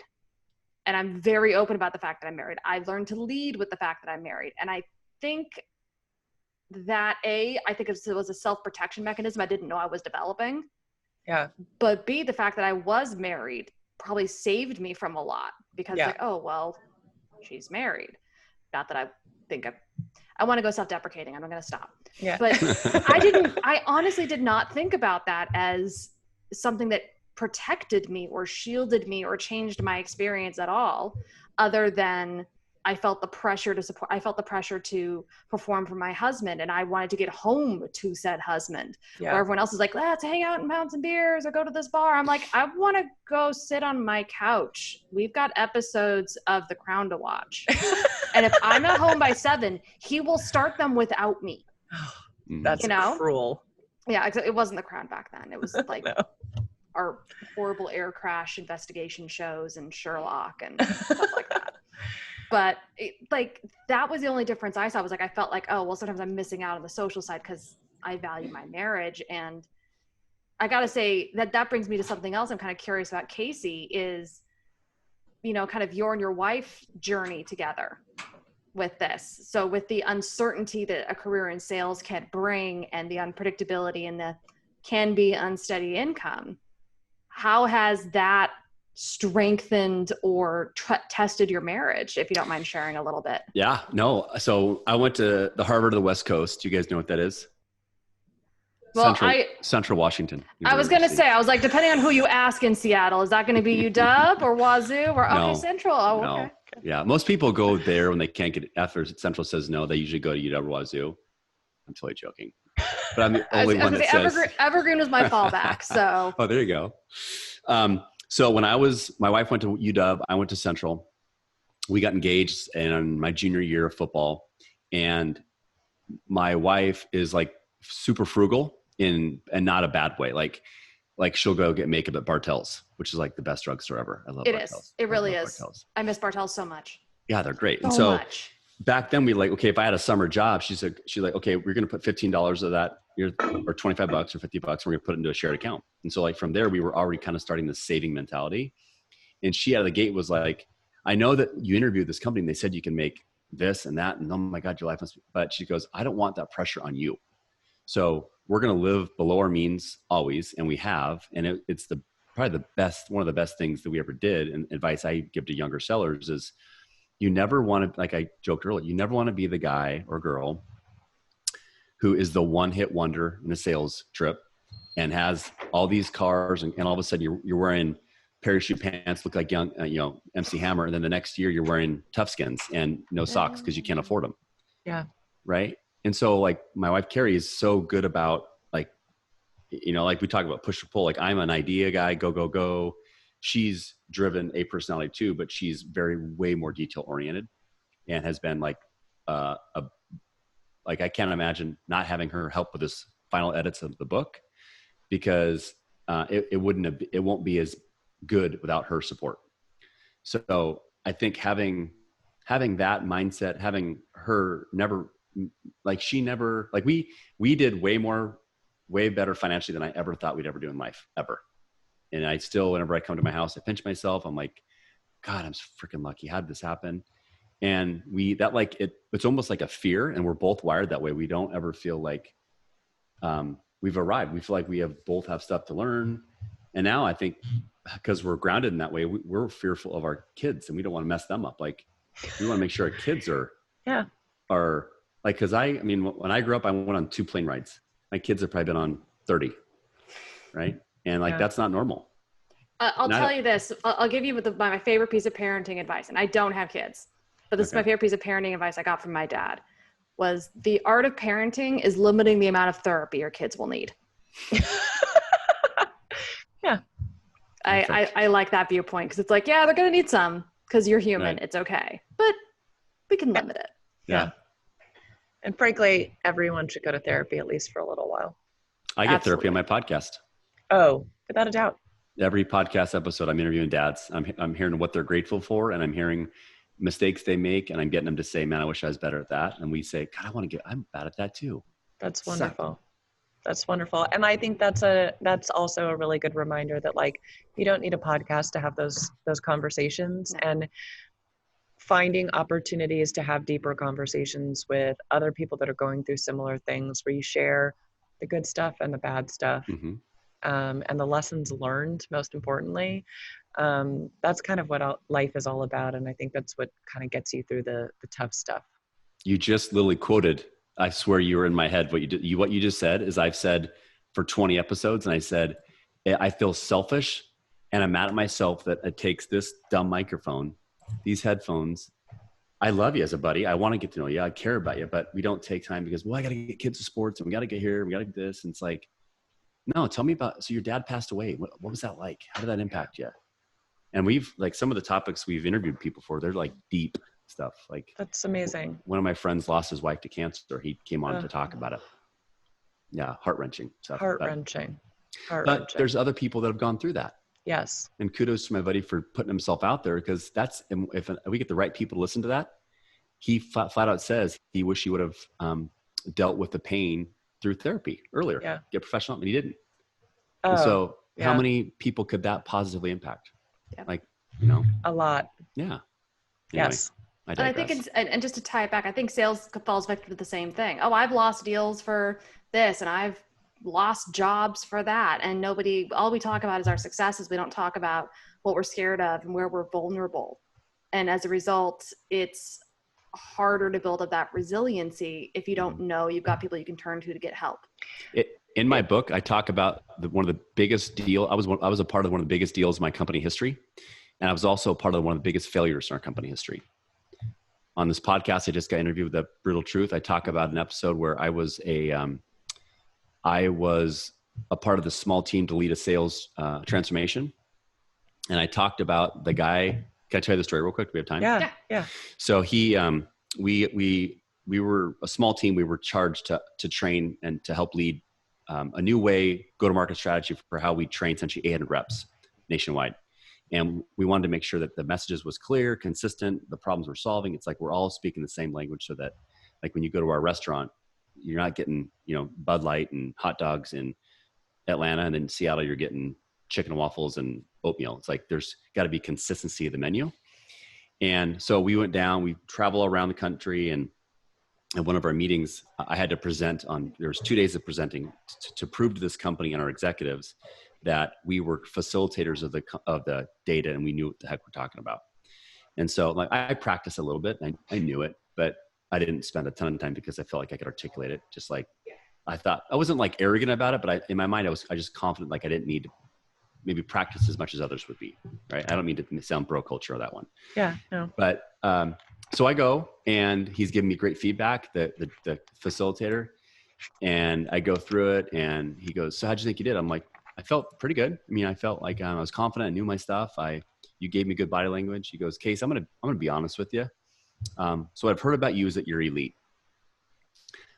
And I'm very open about the fact that I'm married. I learned to lead with the fact that I'm married. And I think that it was a self-protection mechanism I didn't know I was developing. Yeah. But B, the fact that I was married probably saved me from a lot, because like, oh, well, she's married. Not that I think I want to go self-deprecating. I'm going to stop. Yeah. But I honestly did not think about that as something that protected me or shielded me or changed my experience at all, other than I felt the pressure to support. I felt the pressure to perform for my husband, and I wanted to get home to said husband. Yeah. Where everyone else is like, let's hang out and pound some beers or go to this bar. I'm like, I want to go sit on my couch. We've got episodes of The Crown to watch. And if I'm not home by 7, he will start them without me. That's cruel. Yeah, it wasn't The Crown back then. It was like No. our horrible air crash investigation shows and Sherlock and stuff like that. But that was the only difference I saw. Was like, I felt like, oh, well, sometimes I'm missing out on the social side because I value my marriage. And I got to say that brings me to something else I'm kind of curious about, Casey, is, kind of your and your wife journey together with this. So with the uncertainty that a career in sales can bring and the unpredictability and the can be unsteady income, how has that strengthened or tested your marriage, if you don't mind sharing a little bit? Yeah, no. So I went to the Harvard of the West Coast. Do you guys know what that is? Well, Central Washington. I was going to say, I was like, depending on who you ask in Seattle, is that going to be UW or Wazoo or okay, Central? Oh, no. Okay. Yeah, most people go there when they can't get, after Central says no, they usually go to UW or Wazoo. I'm totally joking. But I'm the only one that says Evergreen was my fallback. So. Oh, there you go. So when my wife went to UW, I went to Central. We got engaged in my junior year of football, and my wife is like super frugal and not a bad way. Like she'll go get makeup at Bartell's, which is like the best drugstore ever. I love it. Bartell's. It really is. Bartell's. I miss Bartell's so much. Yeah, they're great. And so so much. Back then we okay, if I had a summer job, she's like, okay, we're going to put $15 of that or $25 or $50. We're going to put it into a shared account. And so like from there, we were already kind of starting the saving mentality. And she out of the gate was like, I know that you interviewed this company and they said you can make this and that. And oh my God, your life must be, but she goes, I don't want that pressure on you. So we're going to live below our means always. And we have, and it's probably one of the best things that we ever did. And advice I give to younger sellers is, you never want to, like I joked earlier, you never want to be the guy or girl who is the one-hit wonder in a sales trip and has all these cars and all of a sudden you're wearing parachute pants, look like young, MC Hammer. And then the next year you're wearing Toughskins and no socks because you can't afford them. Yeah. Right. And so like my wife, Carrie, is so good about like we talk about push or pull, like I'm an idea guy, go. She's driven a personality too, but she's way more detail oriented and has been like, like I can't imagine not having her help with this final edits of the book because it won't be as good without her support. So I think having that mindset, having her we did way better financially than I ever thought we'd ever do in life ever. And I still, whenever I come to my house, I pinch myself. I'm like, God, I'm freaking lucky. How did this happen? And it's almost like a fear. And we're both wired that way. We don't ever feel like we've arrived. We feel like we both have stuff to learn. And now I think because we're grounded in that way, we're fearful of our kids and we don't want to mess them up. Like we want to make sure our kids are like, cause when I grew up, I went on 2 plane rides. My kids have probably been on 30. Right. And that's not normal. I'll tell you this. I'll give you my favorite piece of parenting advice. And I don't have kids, but this is my favorite piece of parenting advice I got from my dad was the art of parenting is limiting the amount of therapy your kids will need. Yeah. I like that viewpoint because it's like, yeah, they're going to need some because you're human. Right. It's okay. But we can limit it. Yeah. And frankly, everyone should go to therapy at least for a little while. I get therapy on my podcast. Oh, without a doubt. Every podcast episode, I'm interviewing dads. I'm hearing what they're grateful for, and I'm hearing mistakes they make, and I'm getting them to say, "Man, I wish I was better at that." And we say, "God, I'm bad at that too." That's wonderful. That's wonderful, and I think that's also a really good reminder that like you don't need a podcast to have those conversations, and finding opportunities to have deeper conversations with other people that are going through similar things, where you share the good stuff and the bad stuff. Mm-hmm. And the lessons learned, most importantly. That's kind of what life is all about. And I think that's what kind of gets you through the tough stuff. You just literally quoted, I swear you were in my head. What you just said is I've said for 20 episodes, and I said, I feel selfish and I'm mad at myself that it takes this dumb microphone, these headphones. I love you as a buddy. I want to get to know you. I care about you, but we don't take time because, well, I got to get kids to sports and we got to get here. We got to do this. And it's like, no, tell me about, so your dad passed away. What was that like? How did that impact you? And we've like some of the topics we've interviewed people for, they're like deep stuff. Like that's amazing. One of my friends lost his wife to cancer. He came on to talk about it. Yeah. Heart-wrenching stuff. Heart-wrenching. But there's other people that have gone through that. Yes. And kudos to my buddy for putting himself out there, because that's, if we get the right people to listen to that, he flat out says he wish he would have dealt with the pain through therapy earlier, get professional, and he didn't. And so how many people could that positively impact? Like, a lot. Yeah. Anyway, Yes. And I think and just to tie it back, I think sales falls victim to the same thing. Oh, I've lost deals for this and I've lost jobs for that. And all we talk about is our successes. We don't talk about what we're scared of and where we're vulnerable. And as a result, it's harder to build up that resiliency if you don't know you've got people you can turn to get help. In my book, I talk about one of the biggest deal. I was a part of one of the biggest deals in my company history. And I was also a part of one of the biggest failures in our company history. On this podcast, I just got interviewed with The Brutal Truth. I talk about an episode where I was a part of the small team to lead a sales transformation. And I talked about the guy. Can I tell you the story real quick? Do we have time? Yeah. So we were a small team. We were charged to train and to help lead a new way, go-to-market strategy for how we train essentially 800 reps nationwide. And we wanted to make sure that the messages was clear, consistent, the problems we're solving. It's like we're all speaking the same language, so that like when you go to our restaurant, you're not getting, Bud Light and hot dogs in Atlanta, and in Seattle, you're getting chicken and waffles and oatmeal. It's like there's got to be consistency of the menu. And so we went down, we travel around the country, and at one of our meetings, I had to present there was 2 days of presenting to prove to this company and our executives that we were facilitators of the data and we knew what the heck we're talking about. And so like I practiced a little bit, and I knew it, but I didn't spend a ton of time because I felt like I could articulate it. Just like I thought, I wasn't like arrogant about it, but in my mind, I was just confident. Like I didn't need to maybe practice as much as others would be. Right. I don't mean to sound bro culture of that one. Yeah. No. But, so I go and he's giving me great feedback, the facilitator, and I go through it and he goes, so how'd you think you did? I'm like, I felt pretty good. I mean, I felt like I was confident. I knew my stuff. You gave me good body language. He goes, Case, I'm going to be honest with you. So what I've heard about you is that you're elite.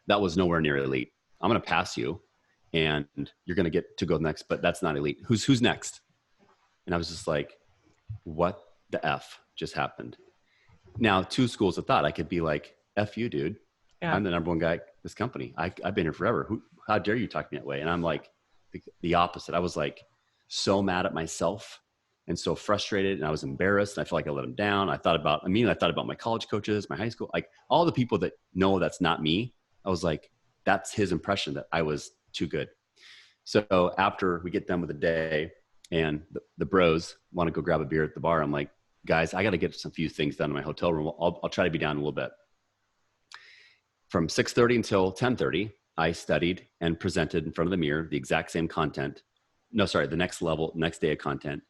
That was nowhere near elite. I'm going to pass you and you're going to get to go next, but that's not elite. Who's next? And I was just like, what the F just happened? Now, two schools of thought. I could be like, F you, dude. Yeah. I'm the number one guy at this company. I've been here forever. How dare you talk to me that way? And I'm like, the opposite. I was like so mad at myself and so frustrated, and I was embarrassed, and I felt like I let him down. I thought about my college coaches, my high school, like all the people that know that's not me. I was like, that's his impression that I was too good. So after we get done with the day and the bros want to go grab a beer at the bar, I'm like, guys, I got to get some few things done in my hotel room. I'll try to be down a little bit. From 6:30 until 10:30, I studied and presented in front of the mirror the exact same content. No, sorry, the next day of content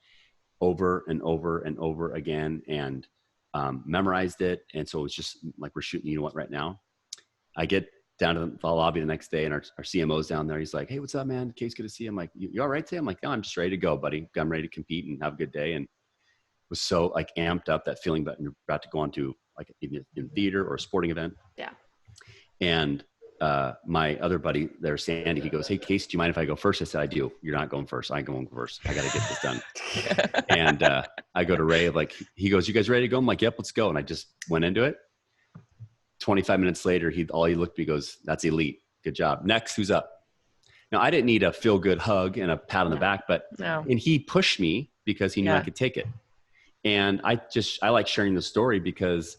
over and over and over again, and memorized it. And so it's just like we're shooting, right now. I get down to the lobby the next day, and our CMO's down there. He's like, hey, what's up, man? Case, good to see you. I'm like, you all right today? I'm like, no, I'm just ready to go, buddy. I'm ready to compete and have a good day. And was so like amped up, that feeling that you're about to go on to like in theater or a sporting event. Yeah. And my other buddy there, Sandy, he goes, hey, Case, do you mind if I go first? I said, I do. You're not going first. I'm going first. I got to get this done. And I go to Ray, like, he goes, you guys ready to go? I'm like, yep, let's go. And I just went into it. 25 minutes later, he looked at me, goes, that's elite. Good job. Next, who's up? Now, I didn't need a feel good hug and a pat on the back, and he pushed me because he knew I could take it. And I like sharing the story because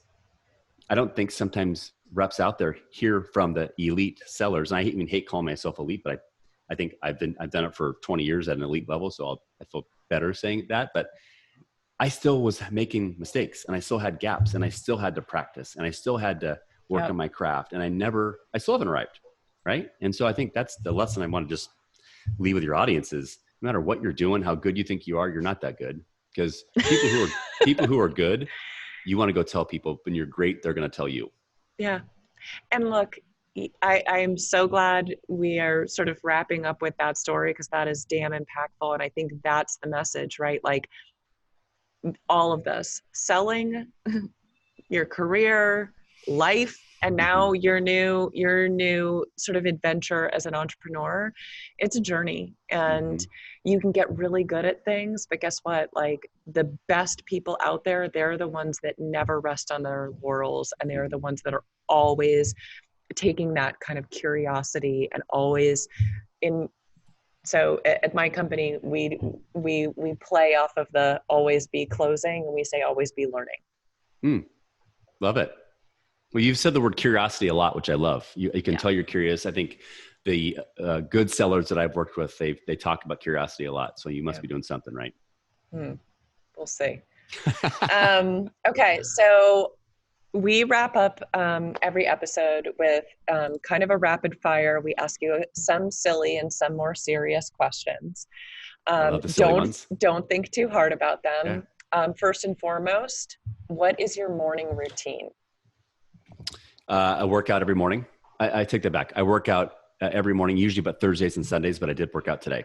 I don't think sometimes reps out there hear from the elite sellers. And I even hate calling myself elite, but I think I've done it for 20 years at an elite level. So I feel better saying that, but I still was making mistakes, and I still had gaps, and I still had to practice, and I still had to work on my craft, and I still haven't arrived. Right. And so I think that's the lesson I want to just leave with your audience is no matter what you're doing, how good you think you are, you're not that good, because people who are good, you want to go tell people when you're great, they're going to tell you. Yeah. And look, I am so glad we are sort of wrapping up with that story, because that is damn impactful. And I think that's the message, right? Like all of this, selling, your career, life, and now your new sort of adventure as an entrepreneur, it's a journey, and you can get really good at things, but guess what? Like the best people out there, they're the ones that never rest on their laurels, and they're the ones that are always taking that kind of curiosity and always in. So at my company, we play off of the always be closing, and we say always be learning. Love it. Well, you've said the word curiosity a lot, which I love. You can tell you're curious. I think the good sellers that I've worked with, they talk about curiosity a lot. So you must be doing something right. We'll see. Okay, so we wrap up every episode with kind of a rapid fire. We ask you some silly and some more serious questions. I love the silly ones. Don't think too hard about them. Okay. First and foremost, what is your morning routine? I work out every morning. I take that back. I work out every morning, usually but Thursdays and Sundays, but I did work out today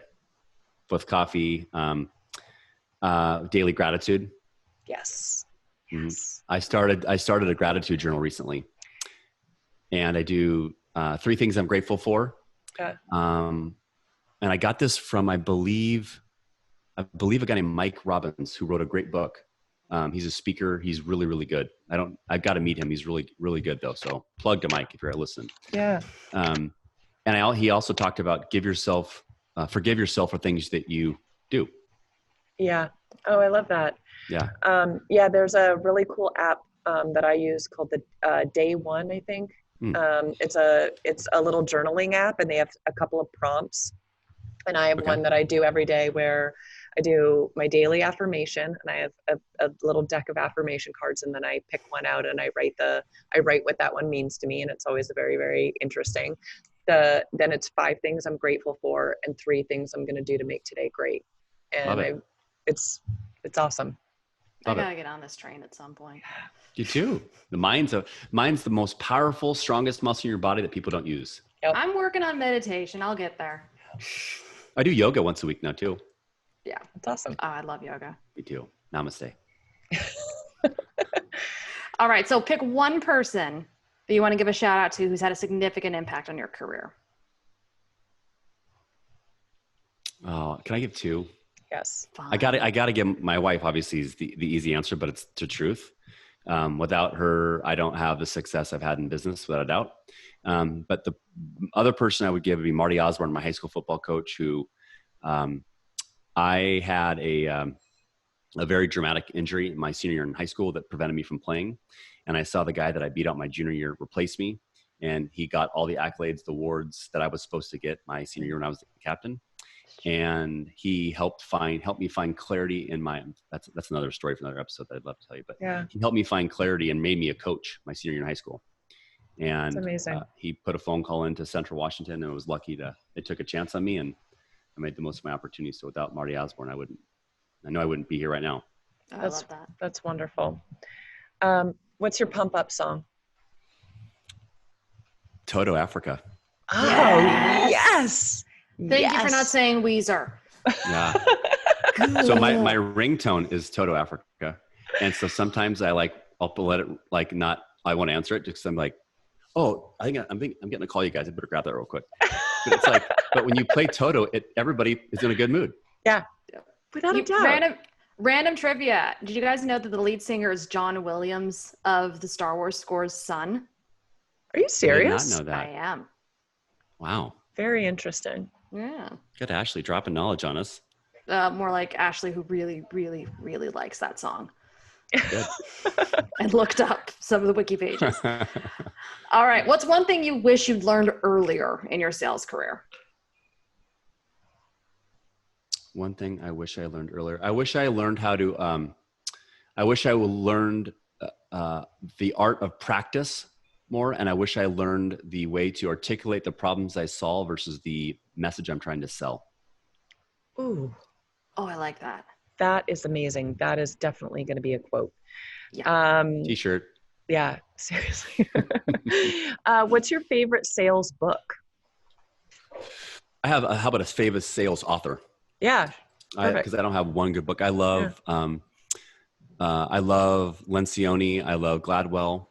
with coffee, daily gratitude. Yes. Mm-hmm. I started a gratitude journal recently, and I do 3 things I'm grateful for. Okay. And I got this from, I believe a guy named Mike Robbins, who wrote a great book. He's a speaker. He's really, really good. I've got to meet him. He's really, really good though. So plug to Mike if you're listening. Yeah. And he also talked about forgive yourself for things that you do. Yeah. Oh, I love that. Yeah. There's a really cool app that I use called the Day One, I think. It's a little journaling app, and they have a couple of prompts. And I have one that I do every day where I do my daily affirmation, and I have a little deck of affirmation cards, and then I pick one out and I write what that one means to me. And it's always very, very interesting. Then it's 5 things I'm grateful for and 3 things I'm going to do to make today great. And it's awesome. I gotta get on this train at some point. You too. The mind's the most powerful, strongest muscle in your body that people don't use. Yep. I'm working on meditation. I'll get there. I do yoga once a week now too. Yeah, that's awesome. Oh, I love yoga. Me too. Namaste. All right. So pick one person that you want to give a shout out to who's had a significant impact on your career. Oh, can I give 2? Yes. Fine. I gotta give my wife, obviously, is the easy answer, but it's the truth. Without her, I don't have the success I've had in business, without a doubt. But the other person I would give would be Marty Osborne, my high school football coach, who I had a very dramatic injury in my senior year in high school that prevented me from playing. And I saw the guy that I beat out my junior year replace me. And he got all the accolades, the awards that I was supposed to get my senior year when I was the captain. And he helped me find clarity in that's another story for another episode that I'd love to tell you, but he helped me find clarity and made me a coach my senior year in high school. And that's amazing. He put a phone call into Central Washington, and I was lucky it took a chance on me, and I made the most of my opportunities. So without Marty Osborne, I know I wouldn't be here right now. I love that. That's wonderful. What's your pump up song? Toto, Africa. Oh, yes. Thank you for not saying Weezer. Yeah. So my ringtone is Toto, Africa. And so sometimes I'll let it I want to answer it just because I'm like, oh, I'm getting a call, you guys. I better grab that real quick. But it's like, but when you play Toto, everybody is in a good mood. Yeah. Without a doubt. Random trivia. Did you guys know that the lead singer is John Williams of the Star Wars Score's son? Are you serious? I did not know that. I am. Wow. Very interesting. Yeah. Good, Ashley, dropping knowledge on us. More like Ashley, who really, really, really likes that song. Good. And looked up some of the wiki pages. All right. What's one thing you wish you'd learned earlier in your sales career? One thing I wish I learned earlier. I wish I learned how to I wish I would learned the art of practice more. And I wish I learned the way to articulate the problems I solve versus the message I'm trying to sell. Ooh, Oh, I like that. that is amazing. That is definitely going to be a quote. Yeah. T-shirt. Yeah, seriously. What's your favorite sales book? I have how about a favorite sales author? Yeah, perfect. Because I don't have one good book. I love Lencioni. I love Gladwell.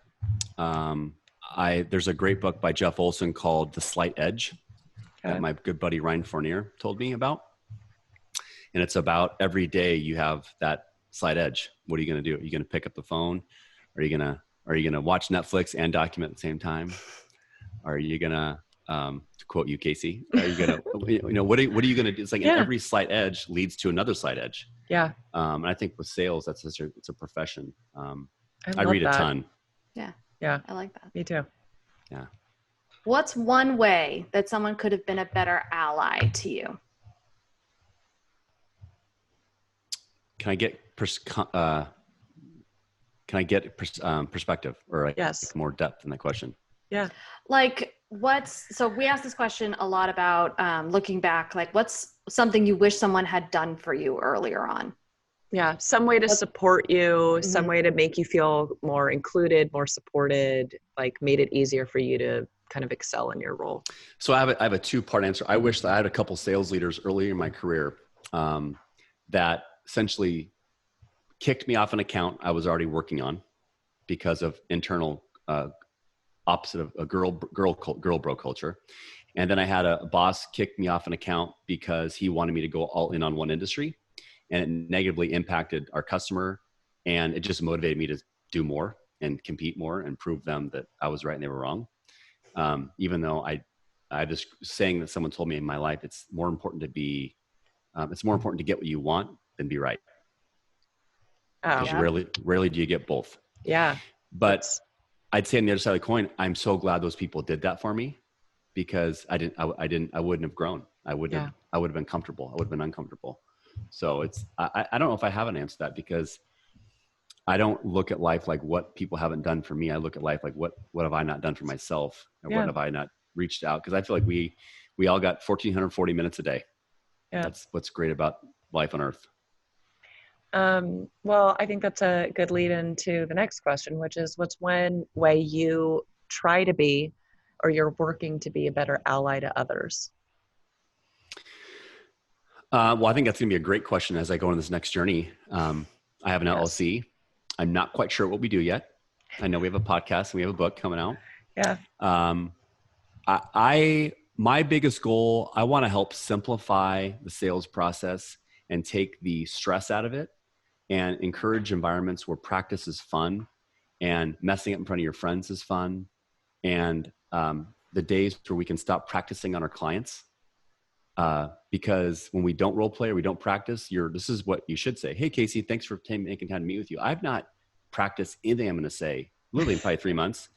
There's a great book by Jeff Olson called The Slight Edge that my good buddy Ryan Fournier told me about. And it's about every day you have that slight edge. What are you going to do? Are you going to pick up the phone? Are you going to watch Netflix and document at the same time? Are you going to quote you, Casey, are you going to, what are you going to do? It's like every slight edge leads to another slight edge. Yeah. And I think with sales, it's a profession. I love read that. a ton. Yeah. Yeah. I like that. Me too. Yeah. What's one way that someone could have been a better ally to you? Can I get perspective or like more depth in the question? Yeah. Like so we asked this question a lot about looking back, like what's something you wish someone had done for you earlier on? Yeah. Some way to support you, some way to make you feel more included, more supported, like made it easier for you to kind of excel in your role. So I have a two-part answer. I wish that I had a couple sales leaders earlier in my career that essentially kicked me off an account I was already working on because of internal opposite of a girl bro culture. And then I had a boss kick me off an account because he wanted me to go all in on one industry, and it negatively impacted our customer, and it just motivated me to do more and compete more and prove them that I was right and they were wrong. Even though I just saying that someone told me in my life, it's more important to get what you want than be right. Because rarely do you get both. Yeah. But I'd say on the other side of the coin, I'm so glad those people did that for me, because I wouldn't have grown. I would have been comfortable. I would have been uncomfortable. So I don't know if I have an answer to that, because I don't look at life like what people haven't done for me. I look at life like what have I not done for myself, or what have I not reached out? Because I feel like we all got 1,440 minutes a day. Yeah. That's what's great about life on earth. Well, I think that's a good lead into the next question, which is, what's one way you try to be, or you're working to be, a better ally to others? Well, I think that's going to be a great question as I go on this next journey. I have an LLC. I'm not quite sure what we do yet. I know we have a podcast and we have a book coming out. Yeah. My biggest goal, I want to help simplify the sales process and take the stress out of it, and encourage environments where practice is fun and messing up in front of your friends is fun. And the days where we can stop practicing on our clients, because when we don't role play or we don't practice, this is what you should say. Hey, Casey, thanks for making time to meet with you. I've not practiced anything I'm going to say literally in probably 3 months.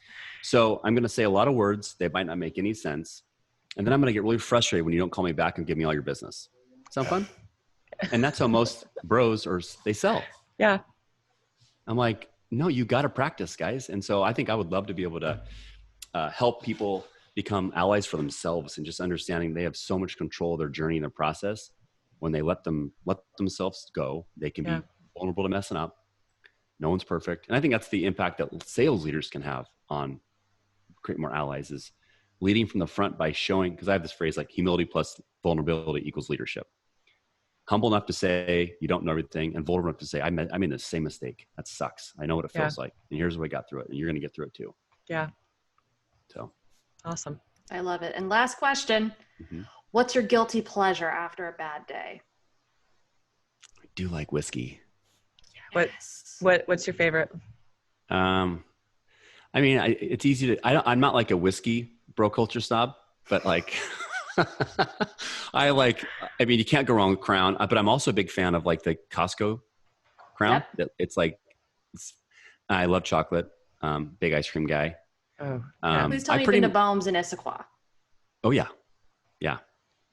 So I'm going to say a lot of words. They might not make any sense. And then I'm going to get really frustrated when you don't call me back and give me all your business. Sound fun? And that's how most bros they sell. Yeah. I'm like, no, you got to practice, guys. And so I think I would love to be able to help people become allies for themselves, and just understanding they have so much control of their journey and their process. When they let themselves go, they can be vulnerable to messing up. No one's perfect. And I think that's the impact that sales leaders can have on create more allies, is leading from the front by showing, because I have this phrase like humility plus vulnerability equals leadership. Humble enough to say you don't know everything, and vulnerable enough to say, I made the same mistake. That sucks. I know what it feels like. And here's what I got through it. And you're going to get through it too. Yeah. So. Awesome. I love it. And last question, what's your guilty pleasure after a bad day? I do like whiskey. What's your favorite? I mean, it's easy to, I'm not like a whiskey bro culture snob, but like, I mean, you can't go wrong with Crown, but I'm also a big fan of like the Costco Crown. Yep. I love chocolate. Big ice cream guy. Oh, yeah. Please tell me you've been to Bohm's in Issaquah. Oh yeah. Yeah.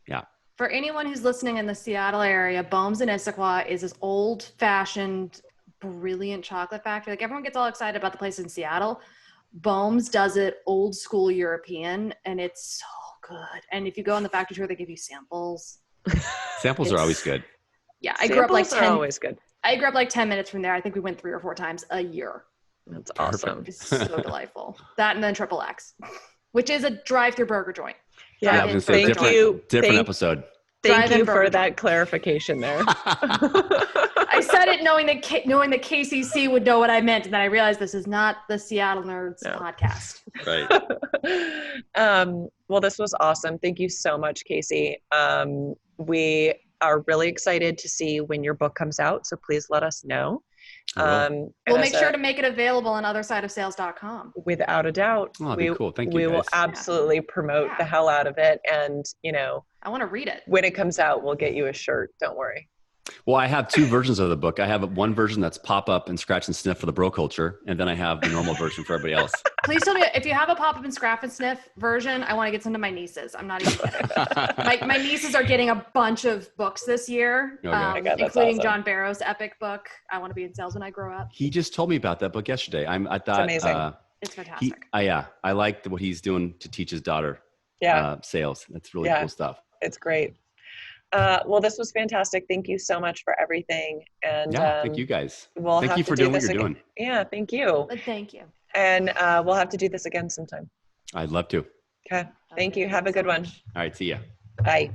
Yeah. For anyone who's listening in the Seattle area, Bohm's in Issaquah is this old fashioned brilliant chocolate factory. Like everyone gets all excited about the place in Seattle. Bohm's does it old school European, and it's so good. And if you go on the factory tour, they give you samples. Samples are always good. Yeah, I grew up like 10. Always good. I grew up like 10 minutes from there. I think we went 3 or 4 times a year. That's awesome. It's so delightful. That and then Triple X, which is a drive-through burger joint. Yeah, I was gonna say different episode. Thank you for that clarification there. I said it knowing that KCC would know what I meant, and then I realized this is not the Seattle Nerds podcast. Right. Well, this was awesome. Thank you so much, Casey. We are really excited to see when your book comes out, so please let us know. We'll make sure to make it available on othersideofsales.com. Without a doubt. Oh, that'd be cool. Thank you. We will absolutely promote the hell out of it. And, I want to read it. When it comes out, we'll get you a shirt. Don't worry. Well, I have 2 versions of the book. I have one version that's pop up and scratch and sniff for the bro culture. And then I have the normal version for everybody else. Please tell me if you have a pop up and scratch and sniff version, I want to get some to my nieces. I'm not even kidding. my nieces are getting a bunch of books this year, including awesome. John Barrow's epic book, I Want to Be in Sales When I Grow Up. He just told me about that book yesterday. I thought it's amazing. It's fantastic. I liked what he's doing to teach his daughter sales. That's really cool stuff. It's great. Well, this was fantastic. Thank you so much for everything. And thank you guys. Thank you for doing what you're doing. Yeah, thank you. Thank you. And we'll have to do this again sometime. I'd love to. Okay. Thank you. Have a good one. All right. See ya. Bye.